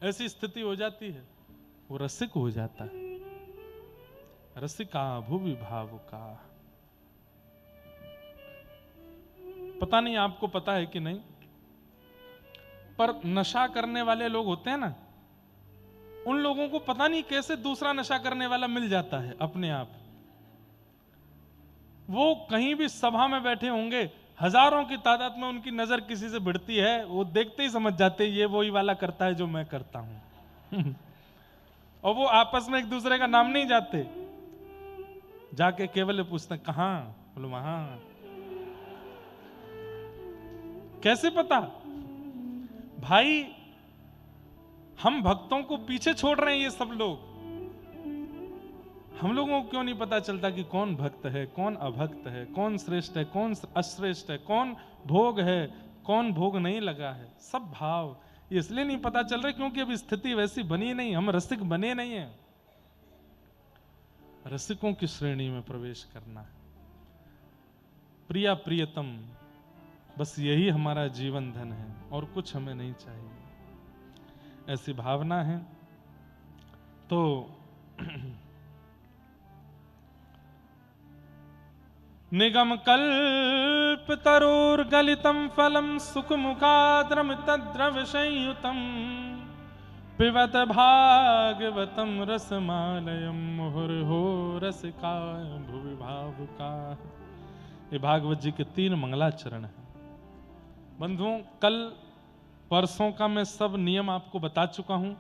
ऐसी स्थिति हो जाती है, वो रसिक हो जाता है। रसिका भुवि भाव का। पता नहीं आपको पता है कि नहीं, पर नशा करने वाले लोग होते हैं ना, उन लोगों को पता नहीं कैसे दूसरा नशा करने वाला मिल जाता है अपने आप। वो कहीं भी सभा में बैठे होंगे, हजारों की तादाद में उनकी नजर किसी से भिड़ती है, वो देखते ही समझ जाते हैं ये वही वाला करता है जो मैं करता हूं। और वो आपस में एक दूसरे का नाम नहीं जाते, जाके केवल पूछते कहां, बोलो वहां। कैसे पता? भाई हम भक्तों को पीछे छोड़ रहे हैं ये सब लोग। हम लोगों को क्यों नहीं पता चलता कि कौन भक्त है, कौन अभक्त है, कौन श्रेष्ठ है, कौन अश्रेष्ठ है, कौन भोग है, कौन भोग नहीं लगा है। सब भाव ये इसलिए नहीं पता चल रहे क्योंकि अभी स्थिति वैसी बनी नहीं, हम रसिक बने नहीं है। रसिकों की श्रेणी में प्रवेश करना है। प्रिया प्रियतम, बस यही हमारा जीवन धन है और कुछ हमें नहीं चाहिए, ऐसी भावना है। तो निगम कल्प तरोर गलितम फलम सुख मुखाद्रम तद्रव संयुतम पिबत भागवतम रसमालयम मुहुर्हो रसिका भुवि भावुका। ये भागवत जी के 3 मंगलाचरण हैं। बंधुओं, कल परसों का मैं सब नियम आपको बता चुका हूं।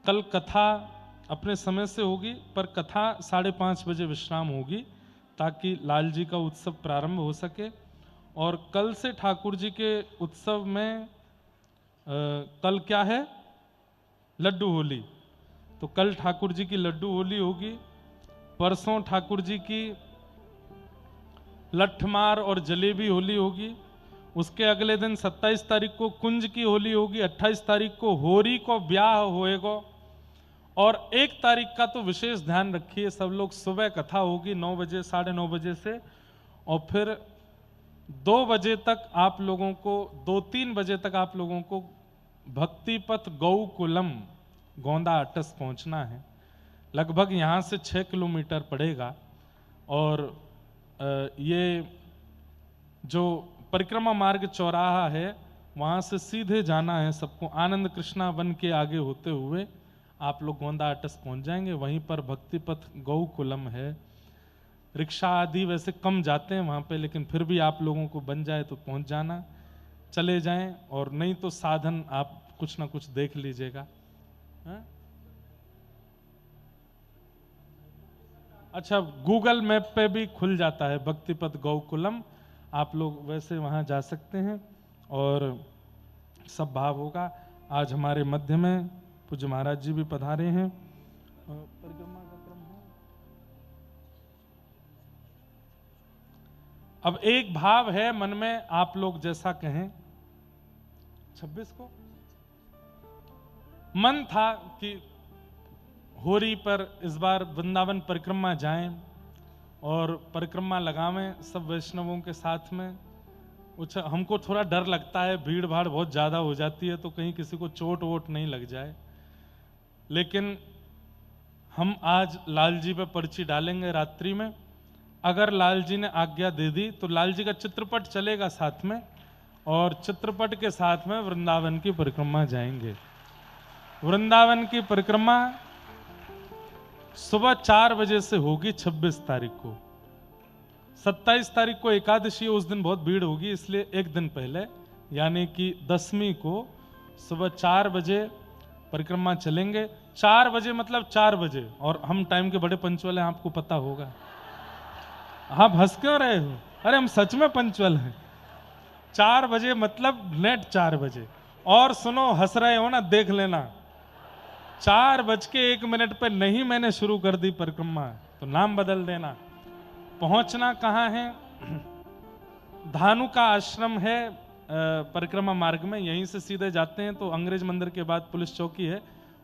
कल कथा अपने समय से होगी, पर कथा 5:30 बजे विश्राम होगी ताकि लाल जी का उत्सव प्रारंभ हो सके। और कल से ठाकुर जी के उत्सव में कल क्या है? लड्डू होली। तो कल ठाकुर जी की लड्डू होली होगी। परसों ठाकुर जी की लठमार और जलेबी होली होगी। उसके अगले दिन 27 तारीख को कुंज की होली होगी। 28 तारीख को होरी को ब्याह होएगा। और 1 तारीख का तो विशेष ध्यान रखिए सब लोग, सुबह कथा होगी 9 बजे, 9:30 बजे से, और फिर 2 बजे तक आप लोगों को, 2-3 बजे तक आप लोगों को भक्तिपथ गौकुलम गोंदा अटस पहुंचना है। लगभग यहाँ से 6 किलोमीटर पड़ेगा। और ये जो परिक्रमा मार्ग चौराहा है वहाँ से सीधे जाना है सबको। आनंद कृष्णा वन के आगे होते हुए आप लोग गोंदा अटस पहुँच जाएंगे। वहीं पर भक्तिपथ गौकुलम है। रिक्शा आदि वैसे कम जाते हैं वहाँ पे, लेकिन फिर भी आप लोगों को बन जाए तो पहुँच जाना। चले जाएं, और नहीं तो साधन आप कुछ ना कुछ देख लीजिएगा। हाँ? अच्छा, गूगल मैप पे भी खुल जाता है भक्तिपथ गौकुलम, आप लोग वैसे वहां जा सकते हैं और सब भाव होगा। आज हमारे मध्य में पूज्य महाराज जी भी पधारे हैं। परिक्रमा का क्रम है। अब एक भाव है मन में, आप लोग जैसा कहें। 26 को मन था कि होरी पर इस बार वृंदावन परिक्रमा जाएं और परिक्रमा लगावें सब वैष्णवों के साथ में। हमको थोड़ा डर लगता है, भीड़ भाड़ बहुत ज़्यादा हो जाती है तो कहीं किसी को चोट वोट नहीं लग जाए। लेकिन हम आज लाल जी पे पर्ची डालेंगे रात्रि में। अगर लाल जी ने आज्ञा दे दी तो लाल जी का चित्रपट चलेगा साथ में, और चित्रपट के साथ में वृंदावन की परिक्रमा जाएंगे। वृंदावन की परिक्रमा सुबह 4 बजे से होगी 26 तारीख को। 27 तारीख को एकादशी है, उस दिन बहुत भीड़ होगी, इसलिए एक दिन पहले यानी कि 10वीं को सुबह 4 बजे परिक्रमा चलेंगे। 4 बजे मतलब 4 बजे, और हम टाइम के बड़े पंचुअल हैं, आपको पता होगा। आप हंस क्यों रहे हो? अरे हम सच में पंचुअल हैं। 4 बजे मतलब नेट 4 बजे। और सुनो, हंस रहे हो ना, देख लेना 4:01 पे नहीं मैंने शुरू कर दी परिक्रमा तो नाम बदल देना। पहुंचना कहाँ है? धानु का आश्रम है परिक्रमा मार्ग में, यहीं से सीधे जाते हैं तो अंग्रेज मंदिर के बाद पुलिस चौकी है,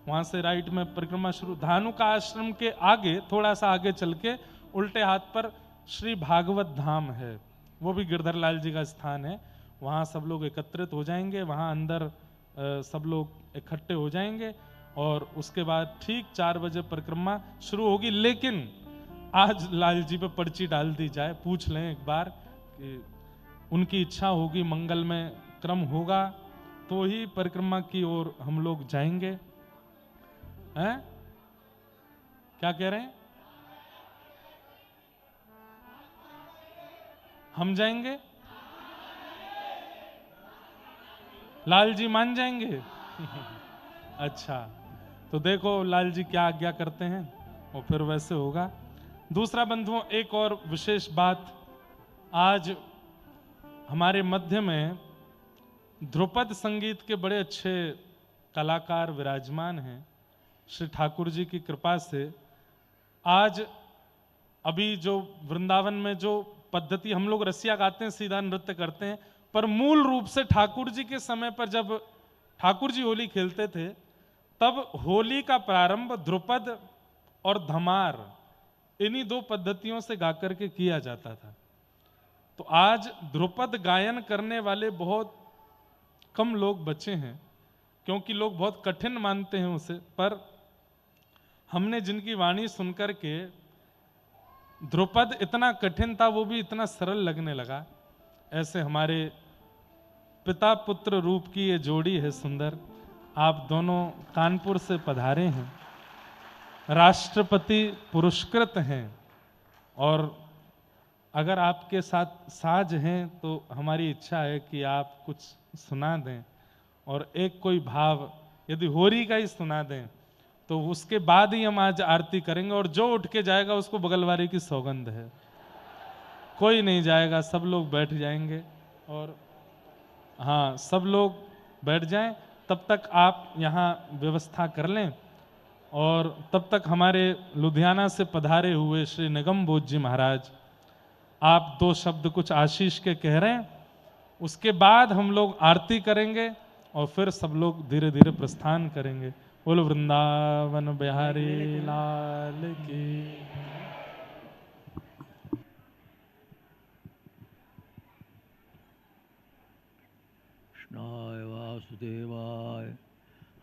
वहां से राइट में परिक्रमा शुरू। धानु का आश्रम के आगे थोड़ा सा आगे चल के उल्टे हाथ पर श्री भागवत धाम है, वो भी गिरधर लाल जी का स्थान है। वहाँ सब लोग एकत्रित हो जाएंगे, वहाँ अंदर सब लोग इकट्ठे हो जाएंगे और उसके बाद ठीक 4 बजे परिक्रमा शुरू होगी। लेकिन आज लाल जी पे पर्ची डाल दी जाए, पूछ लें एक बार कि उनकी इच्छा होगी, मंगल में क्रम होगा तो ही परिक्रमा की ओर हम लोग जाएंगे। हैं? क्या कह रहे हैं? हम जाएंगे? लाल जी मान जाएंगे? अच्छा, तो देखो लाल जी क्या आज्ञा करते हैं और फिर वैसे होगा। दूसरा बंधुओं, एक और विशेष बात, आज हमारे मध्य में ध्रुपद संगीत के बड़े अच्छे कलाकार विराजमान हैं। श्री ठाकुर जी की कृपा से आज अभी जो वृंदावन में जो पद्धति, हम लोग रसिया गाते हैं, सीधा नृत्य करते हैं, पर मूल रूप से ठाकुर जी के समय पर जब ठाकुर जी होली खेलते थे तब होली का प्रारंभ ध्रुपद और धमार, इन्हीं 2 पद्धतियों से गाकर के किया जाता था। तो आज ध्रुपद गायन करने वाले बहुत कम लोग बचे हैं, क्योंकि लोग बहुत कठिन मानते हैं उसे। पर हमने जिनकी वाणी सुनकर के ध्रुपद इतना कठिन था, वो भी इतना सरल लगने लगा। ऐसे हमारे पिता पुत्र रूप की ये जोड़ी है सुंदर। आप दोनों कानपुर से पधारे हैं, राष्ट्रपति पुरस्कृत हैं, और अगर आपके साथ साज हैं तो हमारी इच्छा है कि आप कुछ सुना दें, और एक कोई भाव यदि होरी का ही सुना दें तो उसके बाद ही हम आज आरती करेंगे। और जो उठ के जाएगा उसको बगलवारी की सौगंध है, कोई नहीं जाएगा, सब लोग बैठ जाएंगे। और हाँ, सब लोग बैठ जाएं, तब तक आप यहाँ व्यवस्था कर लें। और तब तक हमारे लुधियाना से पधारे हुए श्री निगम बोध जी महाराज, आप 2 शब्द कुछ आशीष के कह रहे हैं, उसके बाद हम लोग आरती करेंगे और फिर सब लोग धीरे धीरे प्रस्थान करेंगे। बोलो वृंदावन बिहारी लाल की। कृष्णाय वासुदेवाय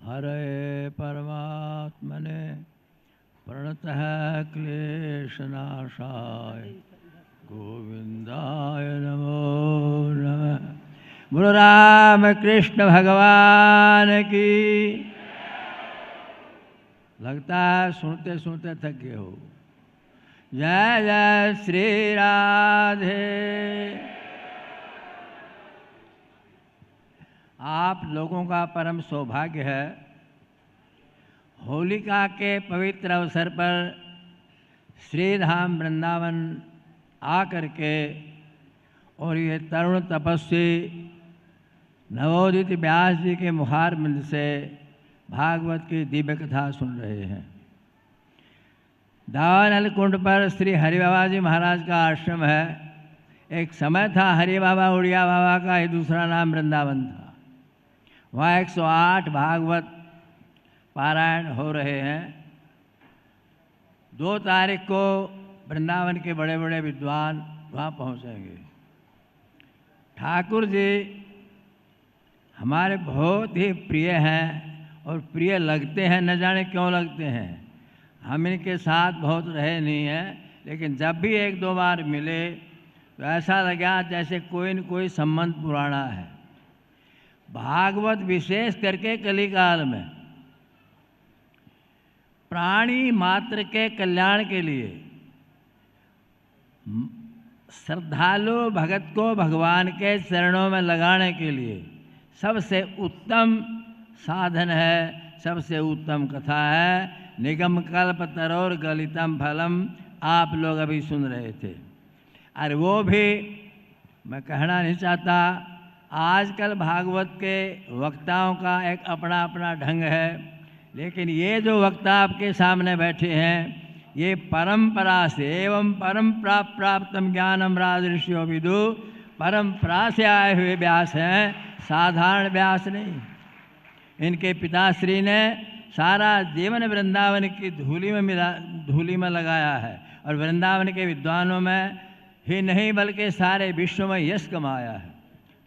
हरे परमात्मने प्रणतः क्लेशनाशाय गोविंदाय नमो नमः। बोलो राम कृष्ण भगवान की। लगता है सुनते सुनते थक गए हो। जय जय श्री राधे। आप लोगों का परम सौभाग्य है होलिका के पवित्र अवसर पर श्री धाम वृंदावन आकर के और ये तरुण तपस्वी नवोदित व्यास जी के मुखारबिंद से भागवत की दिव्य कथा सुन रहे हैं। दावानल कुंड पर श्री हरि बाबा जी महाराज का आश्रम है। एक समय था हरि बाबा उड़िया बाबा का ही दूसरा नाम वृंदावन था। वहाँ 108 भागवत पारायण हो रहे हैं। 2 तारीख को वृंदावन के बड़े बड़े विद्वान वहाँ पहुँचेंगे। ठाकुर जी हमारे बहुत ही प्रिय हैं और प्रिय लगते हैं, न जाने क्यों लगते हैं। हम इनके साथ बहुत रहे नहीं हैं, लेकिन जब भी 1-2 बार मिले तो ऐसा लगा जैसे कोई न कोई संबंध पुराना है। भागवत विशेष करके कलिकाल में प्राणी मात्र के कल्याण के लिए श्रद्धालु भगत को भगवान के चरणों में लगाने के लिए सबसे उत्तम साधन है, सबसे उत्तम कथा है। निगम कल्प तरोर गलितम फलम आप लोग अभी सुन रहे थे। और वो भी मैं कहना नहीं चाहता, आजकल भागवत के वक्ताओं का एक अपना अपना ढंग है, लेकिन ये जो वक्ता आपके सामने बैठे हैं ये परंपरा से एवं परंपरा प्राप्तम ज्ञानम राजऋषियो विदु, परंपरा से आए हुए व्यास हैं, साधारण व्यास नहीं। इनके पिताश्री ने सारा जीवन वृंदावन की धूली में लगाया है और वृंदावन के विद्वानों में ही नहीं बल्कि सारे विश्व में यश कमाया है।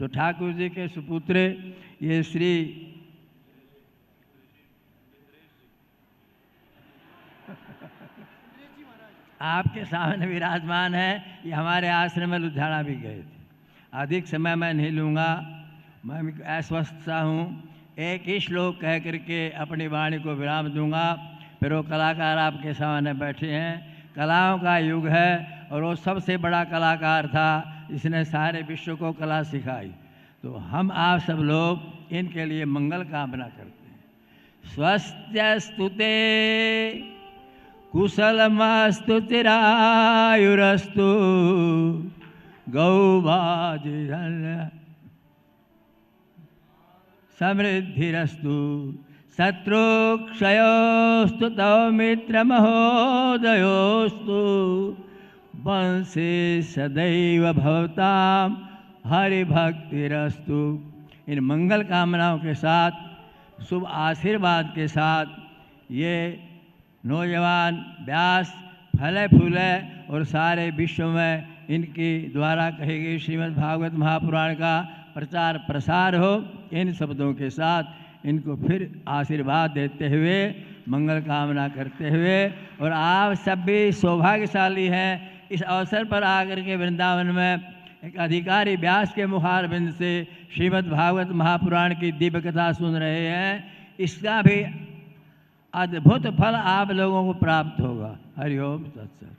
तो ठाकुर जी के सुपुत्र ये श्री आपके सामने विराजमान है। ये हमारे आश्रम में लुधियाना भी गए थे। अधिक समय मैं नहीं लूँगा, मैं अस्वस्थ सा हूँ। एक ही श्लोक कह करके अपनी वाणी को विराम दूंगा। फिर वो कलाकार आपके सामने बैठे हैं। कलाओं का युग है और वो सबसे बड़ा कलाकार था, इसने सारे विश्व को कला सिखाई। तो हम आप सब लोग इनके लिए मंगल कामना करते हैं। स्वस्त्यस्तुते कुशलमस्तु चिरायुरस्तु गौभाजिधन्य समृद्धिरस्तु शत्रुक्षयोस्तु तव मित्रमहोदयोस्तु वंशे सदैव भवतां हरिभक्तिरस्तु। इन मंगल कामनाओं के साथ, शुभ आशीर्वाद के साथ ये नौजवान व्यास फले फूले और सारे विश्व में इनकी द्वारा कही गई श्रीमद् भागवत महापुराण का प्रचार प्रसार हो। इन शब्दों के साथ इनको फिर आशीर्वाद देते हुए मंगल कामना करते हुए, और आप सब भी सौभाग्यशाली हैं इस अवसर पर आकर के वृंदावन में एक अधिकारी व्यास के मुखारबिंद से श्रीमद् भागवत महापुराण की दिव्य कथा सुन रहे हैं। इसका भी अद्भुत फल आप लोगों को प्राप्त होगा। हरि ओम तत्सत।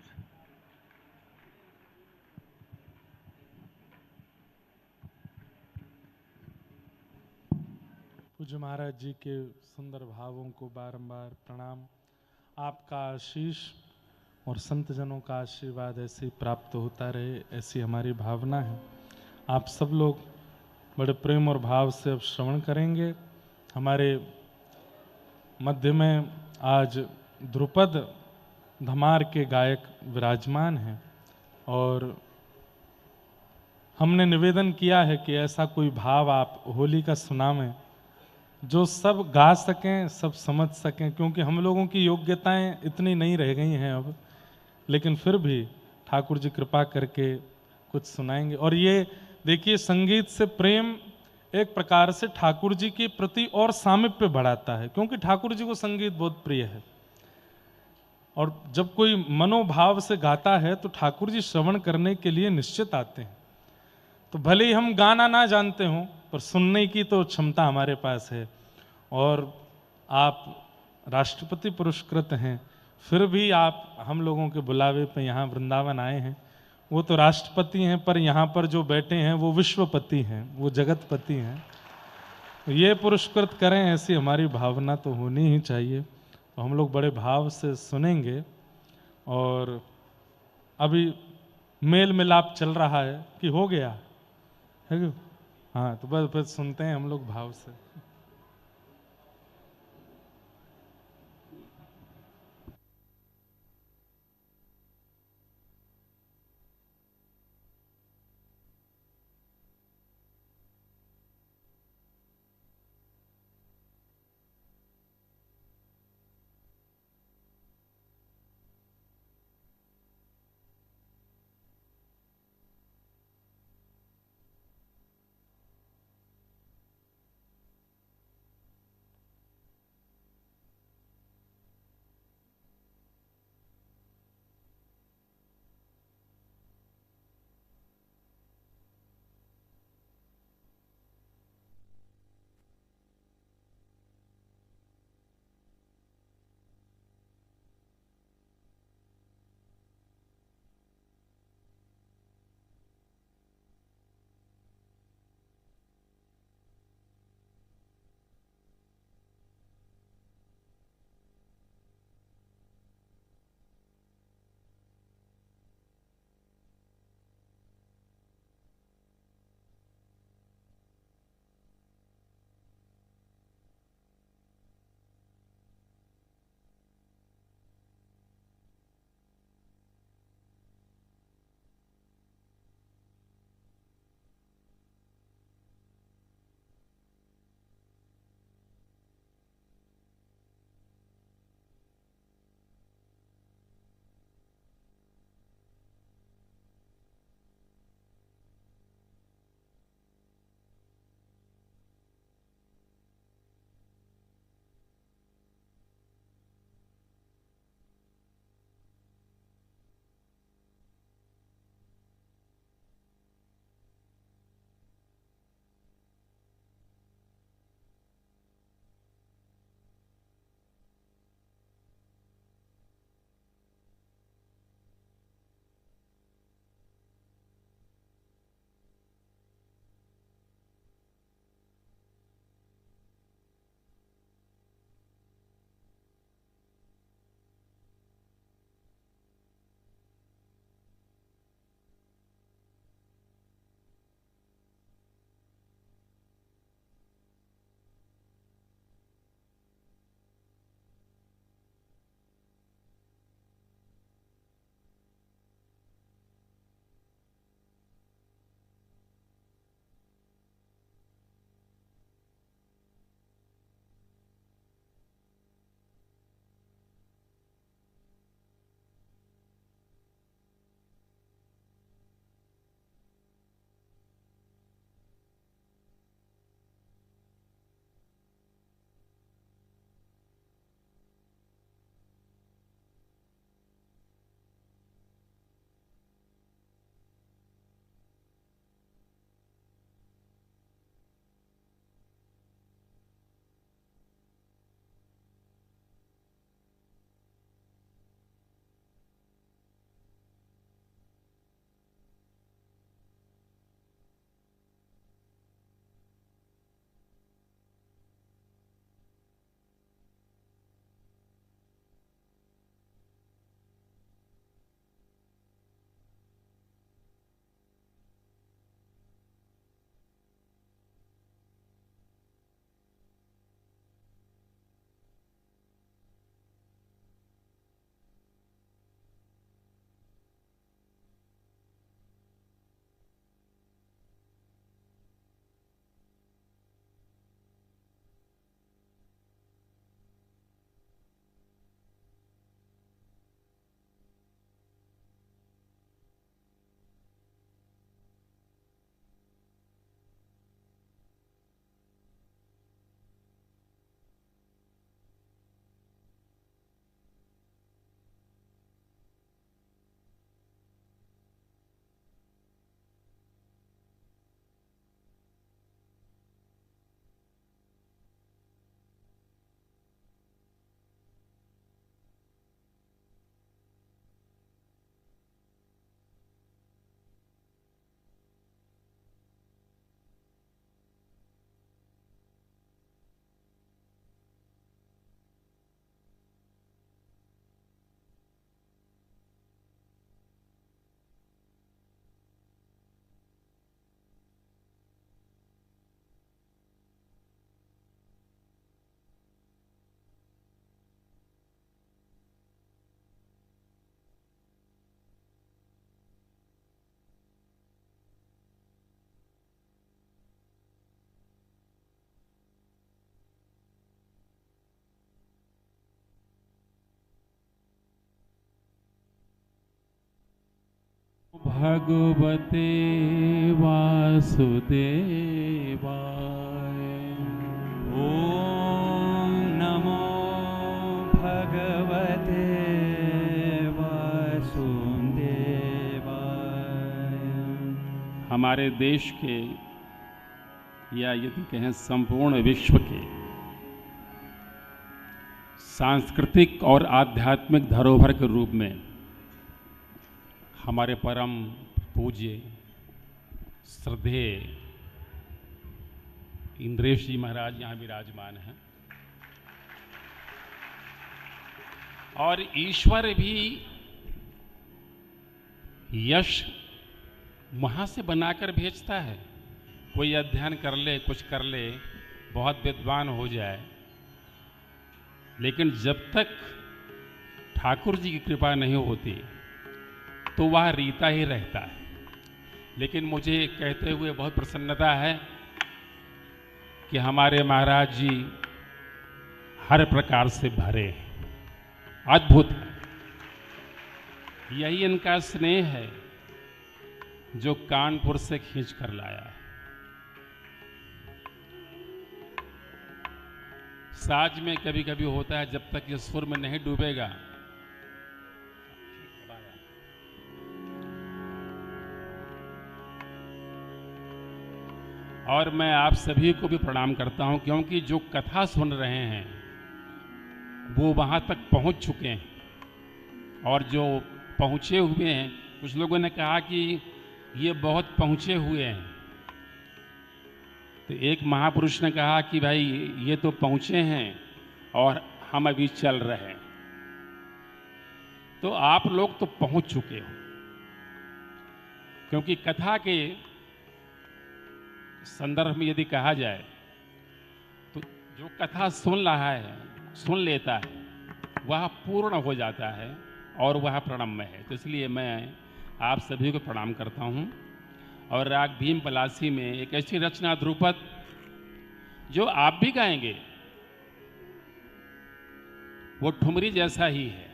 पूज्य महाराज जी के सुंदर भावों को बारंबार प्रणाम। आपका आशीष और संत जनों का आशीर्वाद ऐसे ही प्राप्त होता रहे, ऐसी हमारी भावना है। आप सब लोग बड़े प्रेम और भाव से अब श्रवण करेंगे। हमारे मध्य में आज ध्रुपद धमार के गायक विराजमान हैं और हमने निवेदन किया है कि ऐसा कोई भाव आप होली का सुनावें जो सब गा सकें, सब समझ सकें, क्योंकि हम लोगों की योग्यताएं इतनी नहीं रह गई हैं अब, लेकिन फिर भी ठाकुर जी कृपा करके कुछ सुनाएंगे। और ये देखिए, संगीत से प्रेम एक प्रकार से ठाकुर जी के प्रति और सामीप्य बढ़ाता है, क्योंकि ठाकुर जी को संगीत बहुत प्रिय है। और जब कोई मनोभाव से गाता है तो ठाकुर जी श्रवण करने के लिए निश्चित आते हैं। तो भले ही हम गाना ना जानते हों, पर सुनने की तो क्षमता हमारे पास है। और आप राष्ट्रपति पुरस्कृत हैं, फिर भी आप हम लोगों के बुलावे पे यहाँ वृंदावन आए हैं। वो तो राष्ट्रपति हैं, पर यहाँ पर जो बैठे हैं वो विश्वपति हैं, वो जगतपति हैं। ये पुरस्कृत करें, ऐसी हमारी भावना तो होनी ही चाहिए। तो हम लोग बड़े भाव से सुनेंगे। और अभी मेल मिलाप चल रहा है कि हो गया है क्यों? हाँ, तो बस सुनते हैं हम लोग भाव से। भगवते वासुदेवाय। ओम नमो भगवते वासुदेवाय। हमारे देश के या यदि कहें संपूर्ण विश्व के सांस्कृतिक और आध्यात्मिक धरोहर के रूप में हमारे परम पूज्य श्रद्धेय इंद्रेश जी महाराज यहाँ विराजमान हैं और ईश्वर भी यश वहाँ से बनाकर भेजता है। कोई अध्ययन कर ले, कुछ कर ले, बहुत विद्वान हो जाए, लेकिन जब तक ठाकुर जी की कृपा नहीं होती तो वह रीता ही रहता है। लेकिन मुझे कहते हुए बहुत प्रसन्नता है कि हमारे महाराज जी हर प्रकार से भरे हैं, अद्भुत है। यही इनका स्नेह है जो कानपुर से खींच कर लाया है। साज में कभी कभी होता है, जब तक ये सुर में नहीं डूबेगा और मैं आप सभी को भी प्रणाम करता हूं, क्योंकि जो कथा सुन रहे हैं वो वहां तक पहुंच चुके हैं और जो पहुंचे हुए हैं, कुछ लोगों ने कहा कि ये बहुत पहुंचे हुए हैं, तो एक महापुरुष ने कहा कि भाई ये तो पहुंचे हैं और हम अभी चल रहे हैं। तो आप लोग तो पहुंच चुके हो, क्योंकि कथा के संदर्भ में यदि कहा जाए तो जो कथा सुन रहा है, सुन लेता है, वह पूर्ण हो जाता है और वह प्रणम्य है। तो इसलिए मैं आप सभी को प्रणाम करता हूं। और राग भीम पलासी में एक ऐसी रचना ध्रुपद जो आप भी गाएंगे, वो ठुमरी जैसा ही है,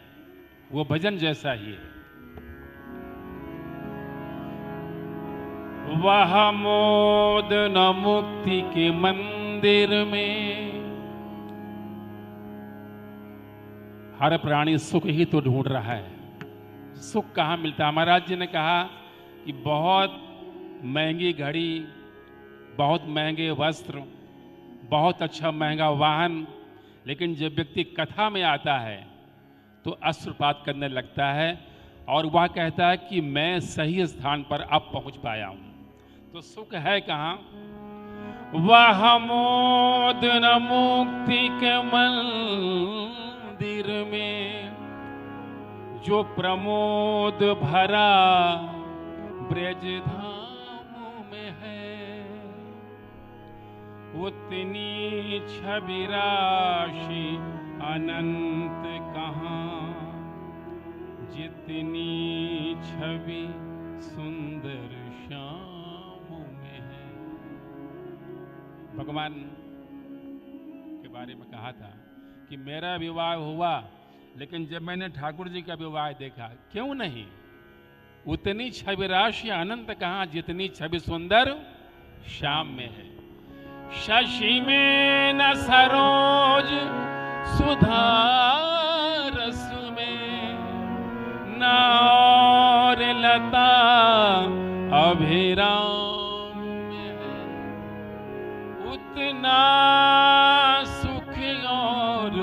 वो भजन जैसा ही है। वह मोद न मुक्ति के मंदिर में, हर प्राणी सुख ही तो ढूंढ रहा है। सुख कहाँ मिलता है? महाराज जी ने कहा कि बहुत महंगी घड़ी, बहुत महंगे वस्त्र, बहुत अच्छा महंगा वाहन, लेकिन जब व्यक्ति कथा में आता है तो अश्रुपात करने लगता है और वह कहता है कि मैं सही स्थान पर अब पहुंच पाया हूं। तो सुख है कहाँ? वह मोद न मुक्ति के मंदिर में, जो प्रमोद भरा ब्रज धाम में है, उतनी छवि राशि अनंत कहाँ, जितनी छवि सुंदर श्याम में है। भगवान के बारे में कहा था कि मेरा विवाह हुआ, लेकिन जब मैंने ठाकुर जी का विवाह देखा, क्यों नहीं, उतनी छवि राशि अनंत कहाँ, जितनी छवि सुंदर श्याम में है। शशि में न सरोज सुधा रस में, न और लता अभिराम में है, उतना सुख और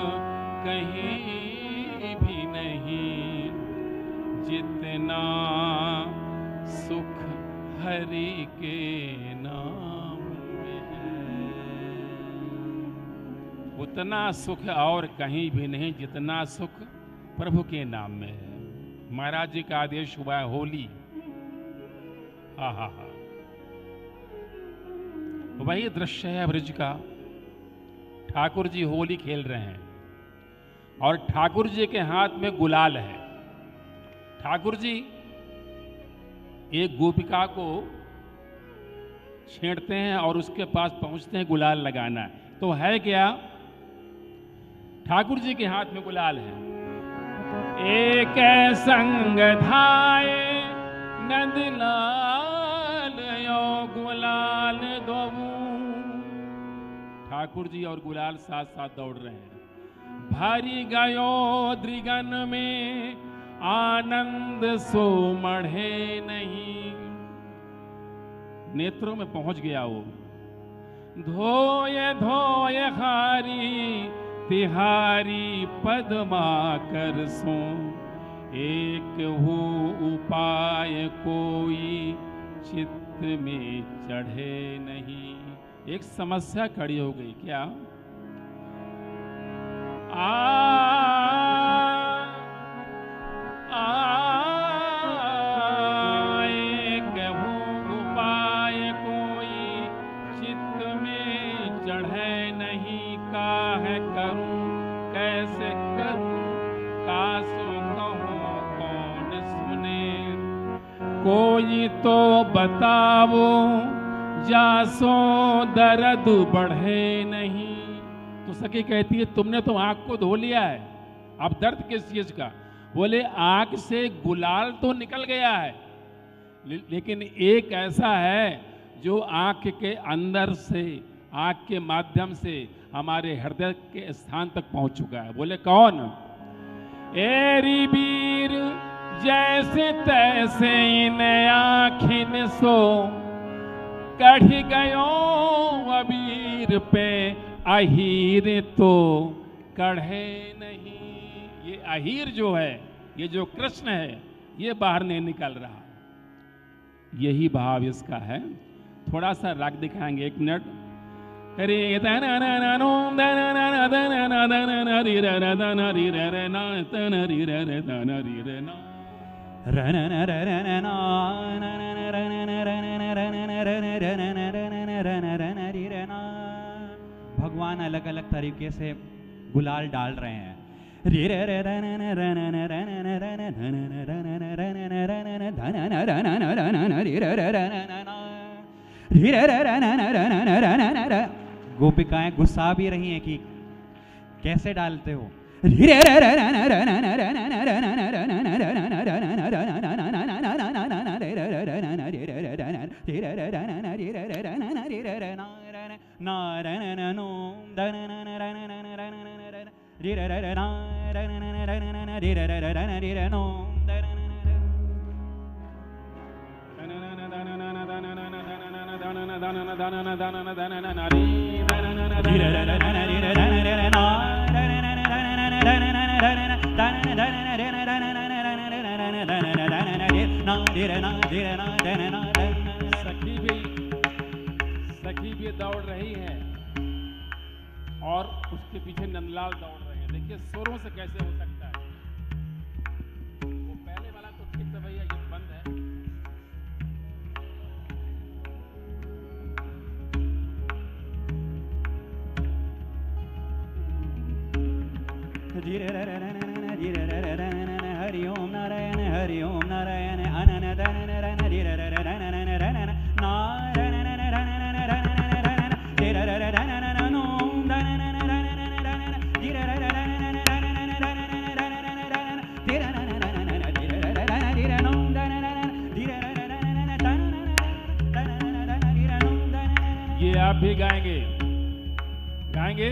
कहीं भी नहीं, जितना सुख हरि के नाम में है। उतना सुख और कहीं भी नहीं, जितना सुख प्रभु के नाम में है। महाराज जी का आदेश हुआ है होली, आहा, वही दृश्य है ब्रज का। ठाकुर जी होली खेल रहे हैं और ठाकुर जी के हाथ में गुलाल है। ठाकुर जी एक गोपिका को छेड़ते हैं और उसके पास पहुंचते हैं गुलाल लगाना है। तो है क्या? ठाकुर जी के हाथ में गुलाल है। एक संग धाये नंदलाल यो गुलाल दोबू। ठाकुर जी और गुलाल साथ साथ दौड़ रहे हैं। भारी गयो द्रिगन में आनंद सो मढ़े नहीं। नेत्रों में पहुंच गया वो। धोए धोए हारी तिहारी पद्मा कर सो। एक हो उपाय कोई चित्त में चढ़े नहीं। एक समस्या खड़ी हो गई। क्या? एक हो उपाय कोई चित्त में चढ़े नहीं। काहे करूं कैसे करूं कासो कहूं कौन सुने। कोई तो बताओ जासो दर्द बढ़े नहीं। तो सखी कहती है तुमने तो आंख को धो लिया है, अब दर्द किस चीज का? बोले आंख से गुलाल तो निकल गया है, लेकिन एक ऐसा है जो आंख के अंदर से, आंख के माध्यम से हमारे हृदय के स्थान तक पहुंच चुका है। बोले कौन? एरी वीर जैसे तैसे इन आँखिन सो कढ़ गयो अबीर पे अहीर तो कढ़े नहीं। ये अहीर जो है, ये जो कृष्ण है, ये बाहर नहीं निकल रहा। यही भाव इसका है। थोड़ा सा राग दिखाएंगे, एक मिनट। रे भगवान अलग अलग तरीके से गुलाल डाल रहे हैं। गोपिकाएं गुस्सा भी रही हैं कि कैसे डालते हो। सखी भी दौड़ रही है और उसके पीछे नंदलाल दौड़ रहे हैं। देखिए सुरों से कैसे हो सकता है। वो पहले वाला तो ठीक था भैया, ये बंद है। हरि ओम नारायण हरि ओम नारायण ये आप भी गाएंगे, गाएंगे।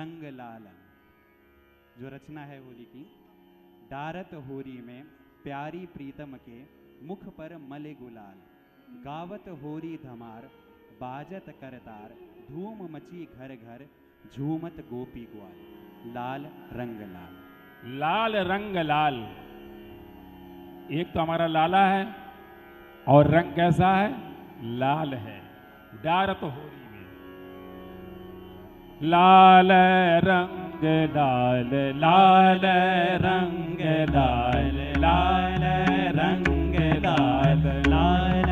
रंग लाल। जो रचना है होली की। डारत होरी में प्यारी प्रीतम के मुख पर मले गुलाल, गावत होरी धमार बाजत करतार, धूम मची घर घर झूमत गोपी ग्वाल। लाल रंग लाल। लाल रंग लाल। एक तो हमारा लाला है और रंग कैसा है? लाल है। डारत होरी में लाल रंग लाल, लाल रंग लाल, लाल रंग लाल, लाल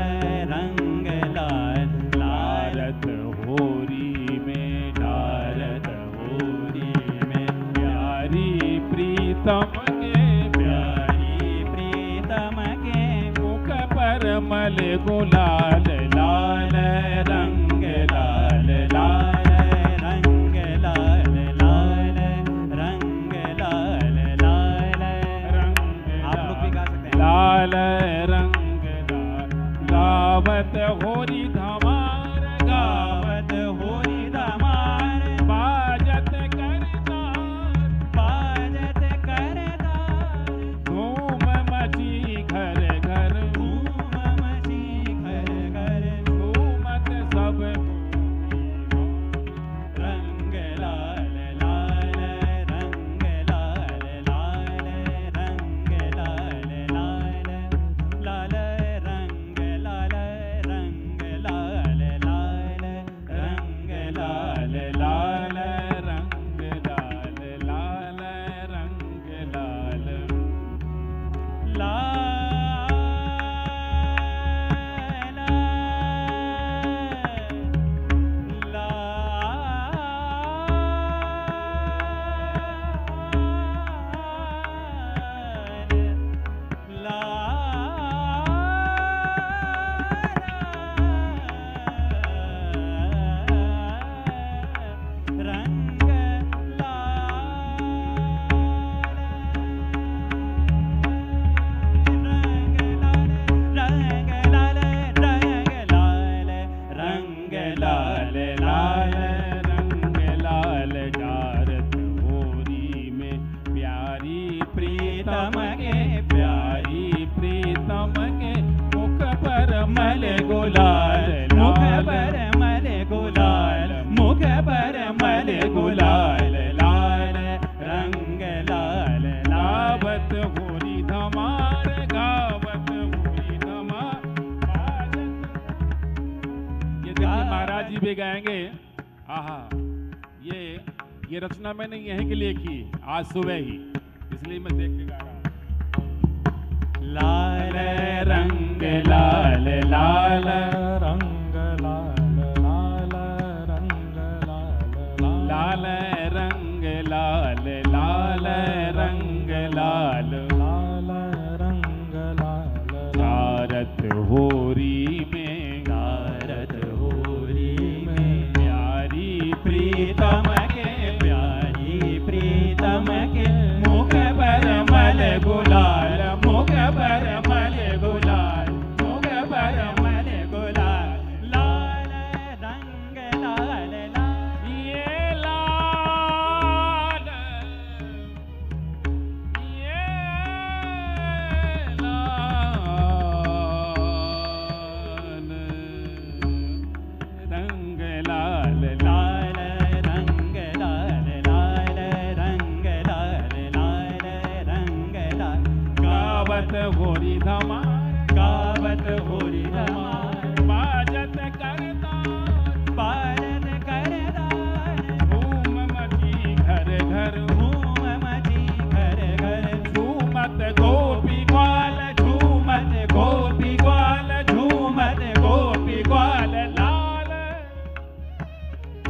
रंग लाल। डारत होरी में, डारत होरी में प्यारी प्रीतम के, प्यारी प्रीतम के मुख पर मल गुलाल। लाल रंग लाल, लाल रंग लाल, लाल रंग लाल, लाल रंग। आप लोग भी गा सकते हैं। लाल रंग लाल। गावत होरी धमार, गावत होरी धमार, बाजत करतार, बाजत करतार, धूम मची घर घर, धूम मची घर घर, झूमत सब रंग लाल, लाल रंग लाल, लाल रंग लाल, लाल लाल रंग लाल, रंग लाल, लाल रंग लाल, लाल रंग लाल, लाल रंग लाल। मल गुलाल, मुख पर मल गुलाल, मुख पर मल गुलाल। लाल रंग लाल। गावत होरी धमार, गावत होरी धमार। ये देखिए महाराज जी भी गाएंगे। आहा, ये रचना मैंने यहीं के लिए की आज सुबह ही, इसलिए मैं देख के गा रहा हूँ। लाल रंग लाल, लाल रंग लाल, लाल रंग लाल, लाल रंग लाल, लाल रंग लाल, लाल रंग लाल। डारत होरी में, डारत होरी में प्यारी प्रीतम के, प्यारी प्रीतम के मुख पर मल गुलाल, मुख पर मल गुलाल, मुख पर मल गुलाल। लाल रंग लाल, लाल ये लाल, ये लाल रंग लाल, लाल रंग लाल, लाल रंग लाल, लाल रंग लाल। गावत होरी धमार, गावत होरी धमार, बाजत करतार, बाजत करतार, धूम मची घर घर, धूम मची घर घर, झूमत गोपी ग्वाल, झूमत गोपी ग्वाल, झूमत गोपी ग्वाल। लाल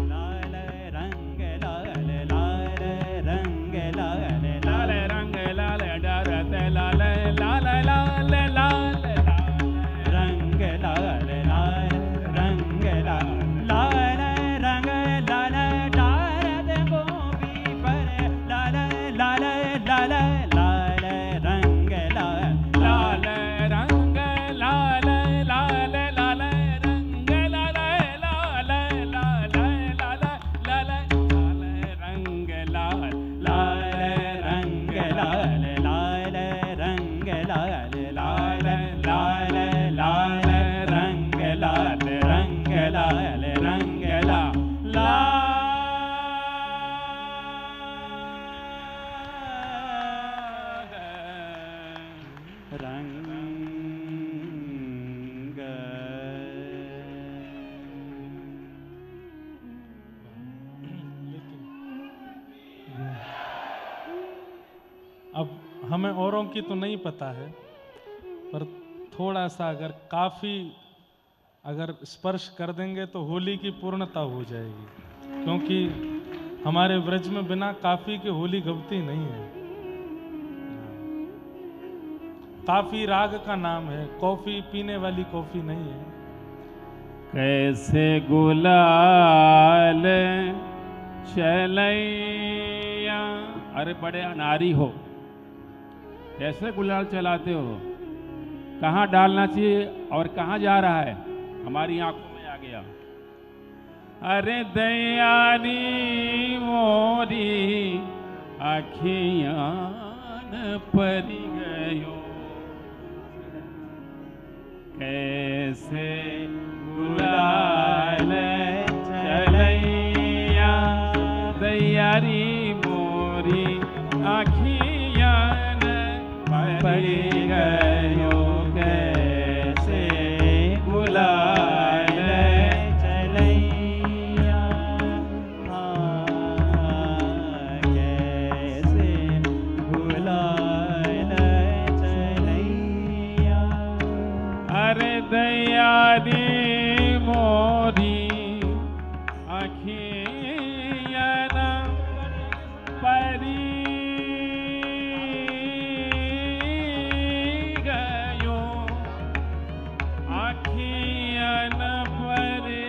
लाल रंग लाल, लाल रंग लाल, लाल रंग लाल। डारत लाल, लाल लाल लाल, लाल रंग लाल। अब हमें औरों की तो नहीं पता है, पर थोड़ा सा अगर काफ़ी अगर स्पर्श कर देंगे तो होली की पूर्णता हो जाएगी, क्योंकि हमारे व्रज में बिना काफी के होली गवती नहीं है। काफी राग का नाम है, कॉफी पीने वाली कॉफी नहीं है। कैसे गुलाल चलैया, अरे बड़े अनारी हो, कैसे गुलाल चलाते हो? कहाँ डालना चाहिए और कहाँ जा रहा है? हमारी आंखों में आ गया। अरे दयानी मोरी अखियान परी गयो, कैसे गुलाल चलैया, दयारी मोरी अखियान परी गयो, कैसे गुलाल चलैया, कैसे गुलाल चलैया। अरे दयारी मोरी अखियान परी गयो, अखियान परी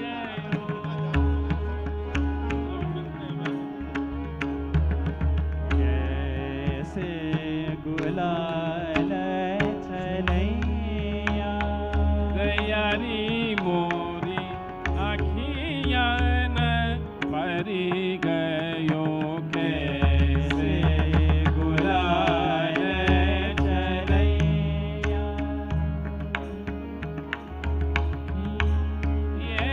गयो। कैसे गुलाल चलैया, दयारी मोरी अखियान परी गयो, कैसे गुलाल चलैया। ये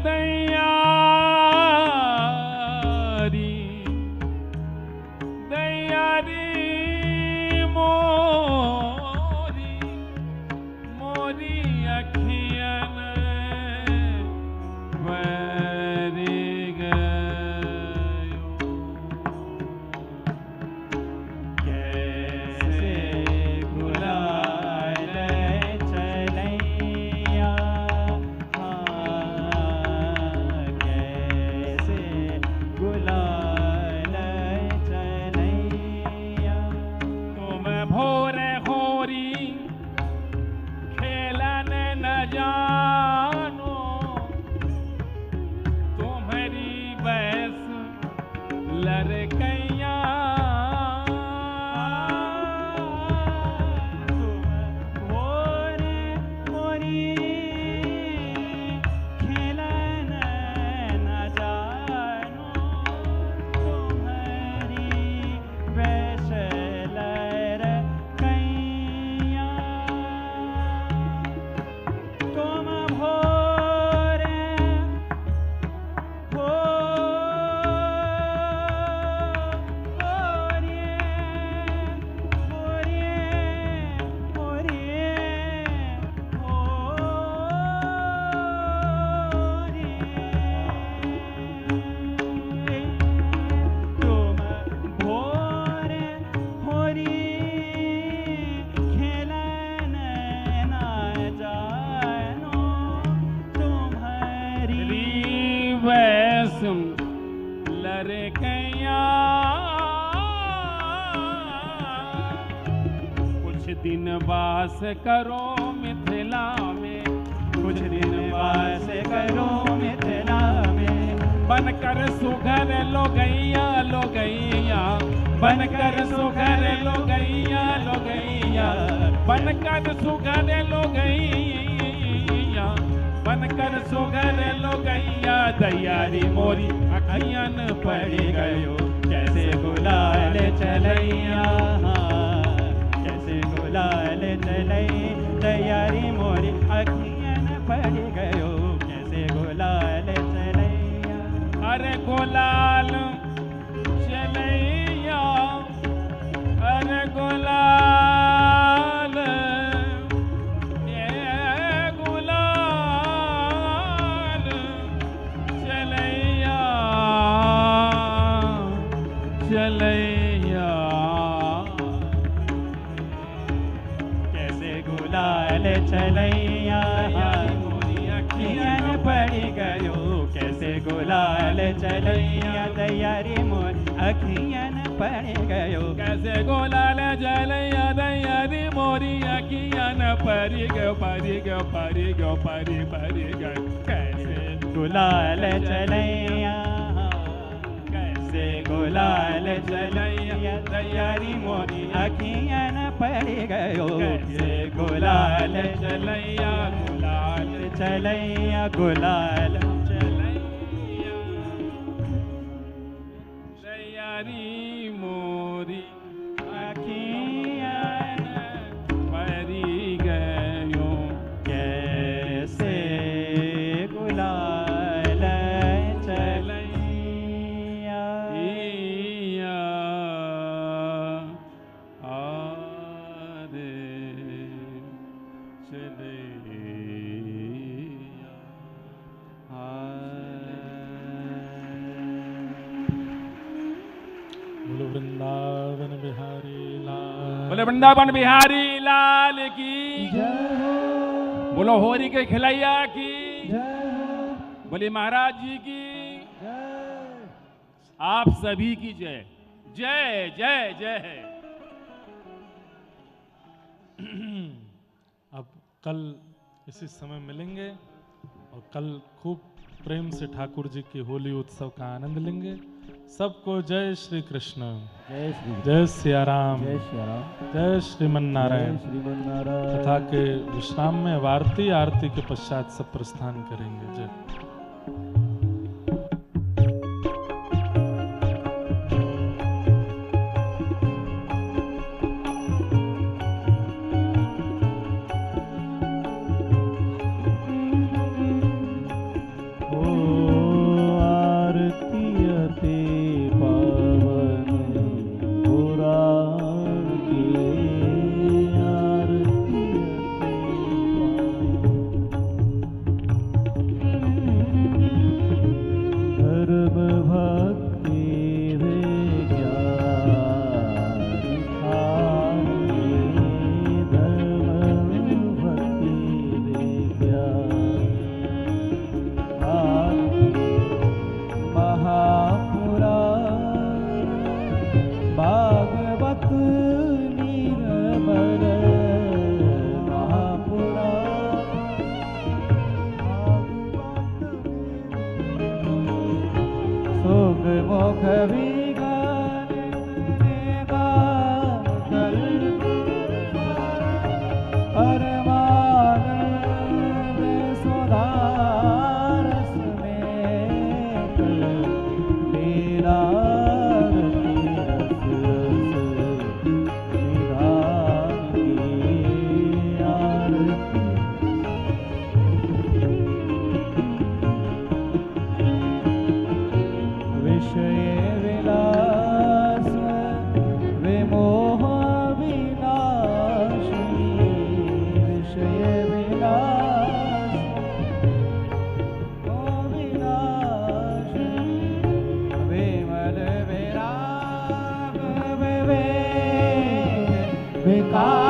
दयारी दयारी मोरी मोरी अखियान परी गयो, कैसे गुलाल चलैया, कैसे गुलाल चलैया। तुम भोरे होरी खेलन न जानो, तुम्हारी बैस लड़कैया, भोरे मोरी खेलन न जानो, तुम्हारी वैश लड़कैया। तुम भोरे वैस लड़कैया। कुछ दिन वास करो मिथिला में, कुछ दिन वास करो मिथिला में, बनकर सुघर लोगैया लोगैया, बनकर सुघर लोगैया लोगैया, बनकर सुघर लोगैया, बनकर सुघर लोगैया, दयारी मोरी अखियान पड़ी गयो, कैसे गुलाल चलैया, कैसे गुलाल चलैया, तैयारी मोरी अखियन पड़ गयो, कैसे गुलाल चलैया। अरे गुलाल चलैया, अरे गुलाल, ये गुलाल चलैया, चलैया कैसे गुलाल चलैया अखियन पड़ गयो कैसे गुलाल चलैया दैयारी मोर अखियन पड़ गयो कैसे गुलाल चलैया दैयारी मोरी अखियन परी गयो कैसे गुलाल चलैया कैसे गुलाल चलैया दैयारी मोरी अखियन पड़ गयो कैसे गुलाल चलैया चलैया गुलाल चलैया दैयारी मोरी अखियन परी गयो कैसे गुलाल चलैया आरे बोलो वृंदावन बिहारी लाल, बोले वृंदावन बिहारी लाल की, बोलो होरी के खिलैया की, बोले महाराज जी की, आप सभी की जय जय जय जय है। अब कल इसी समय मिलेंगे और कल खूब प्रेम से ठाकुर जी के होली उत्सव का आनंद लेंगे। सबको जय श्री कृष्ण, जय सिया राम, जय श्रीमन नारायण। कथा के विश्राम में वार्ती आरती के पश्चात सब प्रस्थान करेंगे। जय। विकार